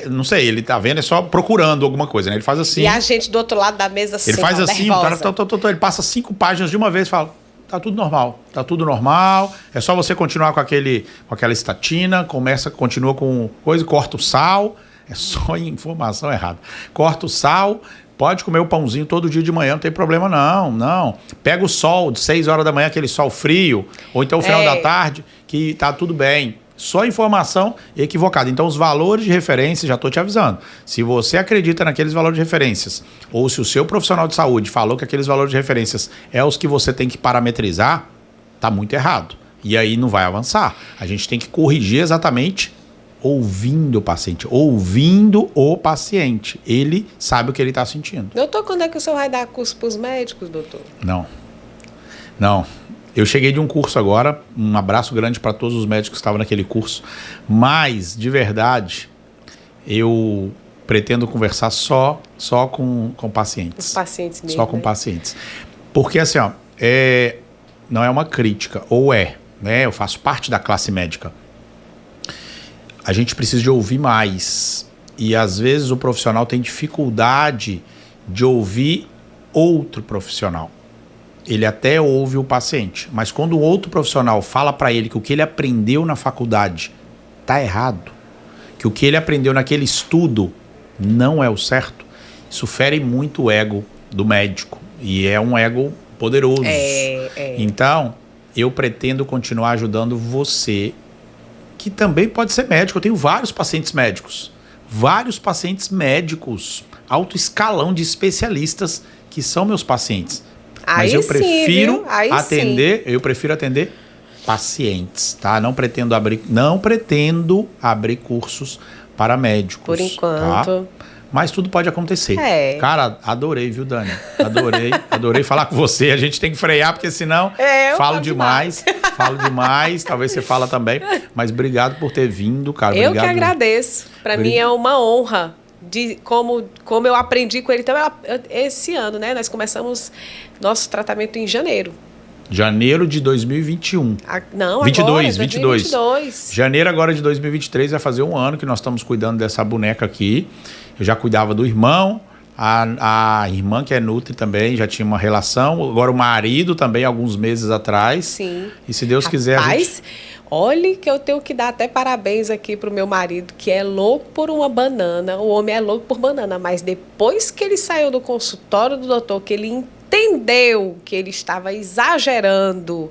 não sei, ele tá vendo, é só procurando alguma coisa, né? Ele faz assim... E a gente do outro lado da mesa assim, ele faz assim, o cara, ele passa 5 páginas de uma vez e fala... Tá tudo normal, tá tudo normal. É só você continuar com aquela estatina, continua com coisa, corta o sal. É só informação errada. Corta o sal... Pode comer o pãozinho todo dia de manhã, não tem problema não. Pega o sol de 6 horas da manhã, aquele sol frio, ou então o final da tarde, que tá tudo bem. Só informação equivocada. Então, os valores de referência, já estou te avisando. Se você acredita naqueles valores de referências, ou se o seu profissional de saúde falou que aqueles valores de referências é os que você tem que parametrizar, tá muito errado. E aí não vai avançar. A gente tem que corrigir exatamente ouvindo o paciente. Ouvindo o paciente. Ele sabe o que ele está sentindo. Doutor, quando é que o senhor vai dar curso para os médicos, doutor? Não. Eu cheguei de um curso agora, um abraço grande para todos os médicos que estavam naquele curso, mas, de verdade, eu pretendo conversar só com pacientes. Os pacientes mesmo. Só com pacientes. Porque, assim, não é uma crítica, ou né? Eu faço parte da classe médica. A gente precisa de ouvir mais. E, às vezes, o profissional tem dificuldade de ouvir outro profissional. Ele até ouve o paciente, mas quando o outro profissional fala para ele que o que ele aprendeu na faculdade tá errado, que o que ele aprendeu naquele estudo não é o certo, isso fere muito o ego do médico, e é um ego poderoso. Então, eu pretendo continuar ajudando você, que também pode ser médico. Eu tenho vários pacientes médicos, alto escalão de especialistas que são meus pacientes. Mas eu prefiro atender pacientes, tá? Não pretendo abrir cursos para médicos. Por enquanto. Tá? Mas tudo pode acontecer. Cara, adorei, viu, Dani? Adorei falar com você. A gente tem que frear, porque senão falo demais. Falo demais, talvez você fala também. Mas obrigado por ter vindo, cara. Eu que agradeço. Para mim é uma honra. De como eu aprendi com ele. Então, esse ano, né? Nós começamos nosso tratamento em janeiro. Janeiro de 2021. Não, 22. 2022. Janeiro agora de 2023 vai fazer um ano que nós estamos cuidando dessa boneca aqui. Eu já cuidava do irmão. A irmã, que é nutri também, já tinha uma relação. Agora o marido também, alguns meses atrás. Sim. E se Deus quiser... Olha que eu tenho que dar até parabéns aqui pro meu marido, que é louco por uma banana. O homem é louco por banana, mas depois que ele saiu do consultório do doutor, que ele entendeu que ele estava exagerando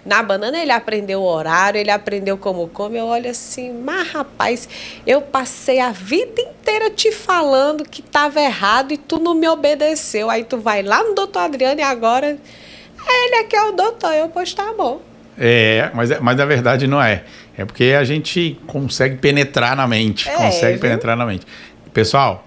na banana, ele aprendeu o horário, ele aprendeu como come. Eu olho assim, mas rapaz, eu passei a vida inteira te falando que estava errado e tu não me obedeceu. Aí tu vai lá no doutor Adriano e agora ele é que é o doutor. Pois tá bom. Mas na verdade não é. É porque a gente consegue penetrar na mente. Penetrar na mente. Pessoal,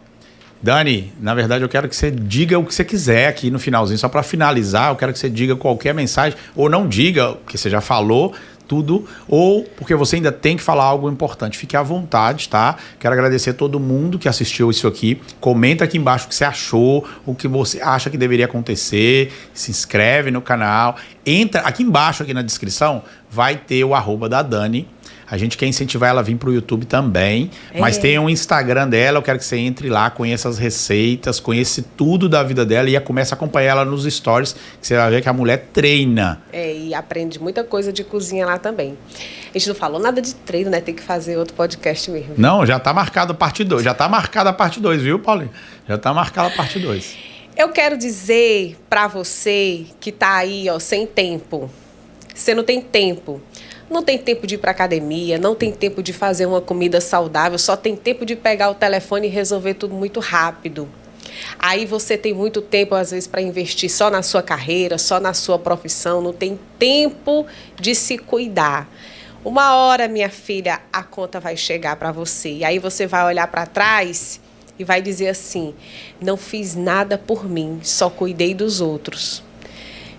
Dani, na verdade eu quero que você diga o que você quiser aqui no finalzinho. Só para finalizar, eu quero que você diga qualquer mensagem. Ou não diga, porque você já falou tudo. Ou porque você ainda tem que falar algo importante. Fique à vontade, tá? Quero agradecer a todo mundo que assistiu isso aqui. Comenta aqui embaixo o que você achou, o que você acha que deveria acontecer. Se inscreve no canal. Entra aqui embaixo, aqui na descrição, vai ter o @ da Dani. A gente quer incentivar ela a vir para o YouTube também. Mas tem um Instagram dela, eu quero que você entre lá, conheça as receitas, conheça tudo da vida dela e comece a acompanhar ela nos stories, que você vai ver que a mulher treina. E aprende muita coisa de cozinha lá também. A gente não falou nada de treino, né? Tem que fazer outro podcast mesmo. Não, já tá marcada a parte 2. Já tá marcada a parte 2, viu, Paulinho? Já tá marcada a parte 2. Eu quero dizer para você que tá aí, ó, sem tempo. Você não tem tempo. Não tem tempo de ir para academia, não tem tempo de fazer uma comida saudável, só tem tempo de pegar o telefone e resolver tudo muito rápido. Aí você tem muito tempo, às vezes, para investir só na sua carreira, só na sua profissão, não tem tempo de se cuidar. Uma hora, minha filha, a conta vai chegar para você. E aí você vai olhar para trás e vai dizer assim: não fiz nada por mim, só cuidei dos outros.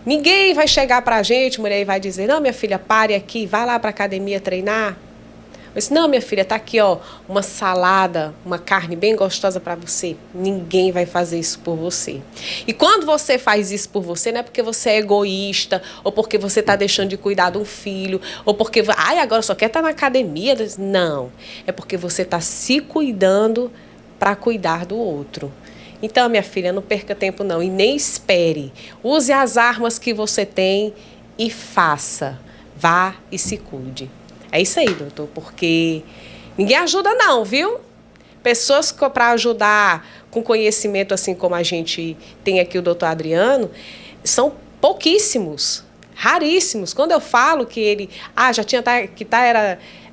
Ninguém vai chegar para a gente, mulher, e vai dizer: não, minha filha, pare aqui, vai lá para a academia treinar. Eu disse: não, minha filha, tá aqui, ó, uma salada, uma carne bem gostosa para você. Ninguém vai fazer isso por você. E quando você faz isso por você, não é porque você é egoísta, ou porque você tá deixando de cuidar de um filho, ou porque, ai, agora só quer estar na academia. Não, é porque você tá se cuidando para cuidar do outro. Então, minha filha, não perca tempo não e nem espere. Use as armas que você tem e faça. Vá e se cuide. É isso aí, doutor, porque ninguém ajuda não, viu? Pessoas para ajudar com conhecimento, assim como a gente tem aqui o doutor Adriano, são pouquíssimos, raríssimos. Quando eu falo que ele já tinha que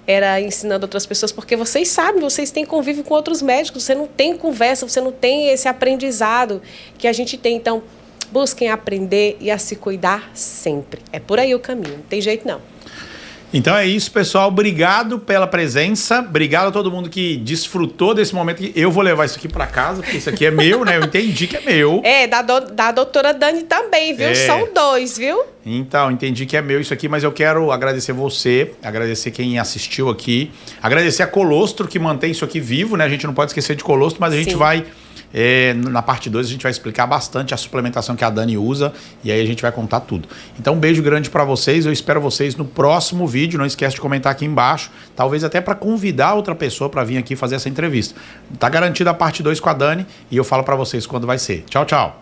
era ensinando outras pessoas, porque vocês sabem, vocês têm convívio com outros médicos, você não tem conversa, você não tem esse aprendizado que a gente tem. Então, busquem aprender e a se cuidar sempre. É por aí o caminho, não tem jeito não. Então é isso, pessoal. Obrigado pela presença. Obrigado a todo mundo que desfrutou desse momento. Eu vou levar isso aqui para casa, porque isso aqui é meu, né? Eu entendi que é meu. É, da doutora Dani também, viu? São 2, viu? Então, entendi que é meu isso aqui, mas eu quero agradecer você, agradecer quem assistiu aqui, agradecer a Colostro que mantém isso aqui vivo, né? A gente não pode esquecer de Colostro, mas a gente vai... na parte 2 a gente vai explicar bastante a suplementação que a Dani usa e aí a gente vai contar tudo. Então um beijo grande para vocês, eu espero vocês no próximo vídeo, não esquece de comentar aqui embaixo, talvez até para convidar outra pessoa para vir aqui fazer essa entrevista. Tá garantida a parte 2 com a Dani e eu falo para vocês quando vai ser. Tchau, tchau!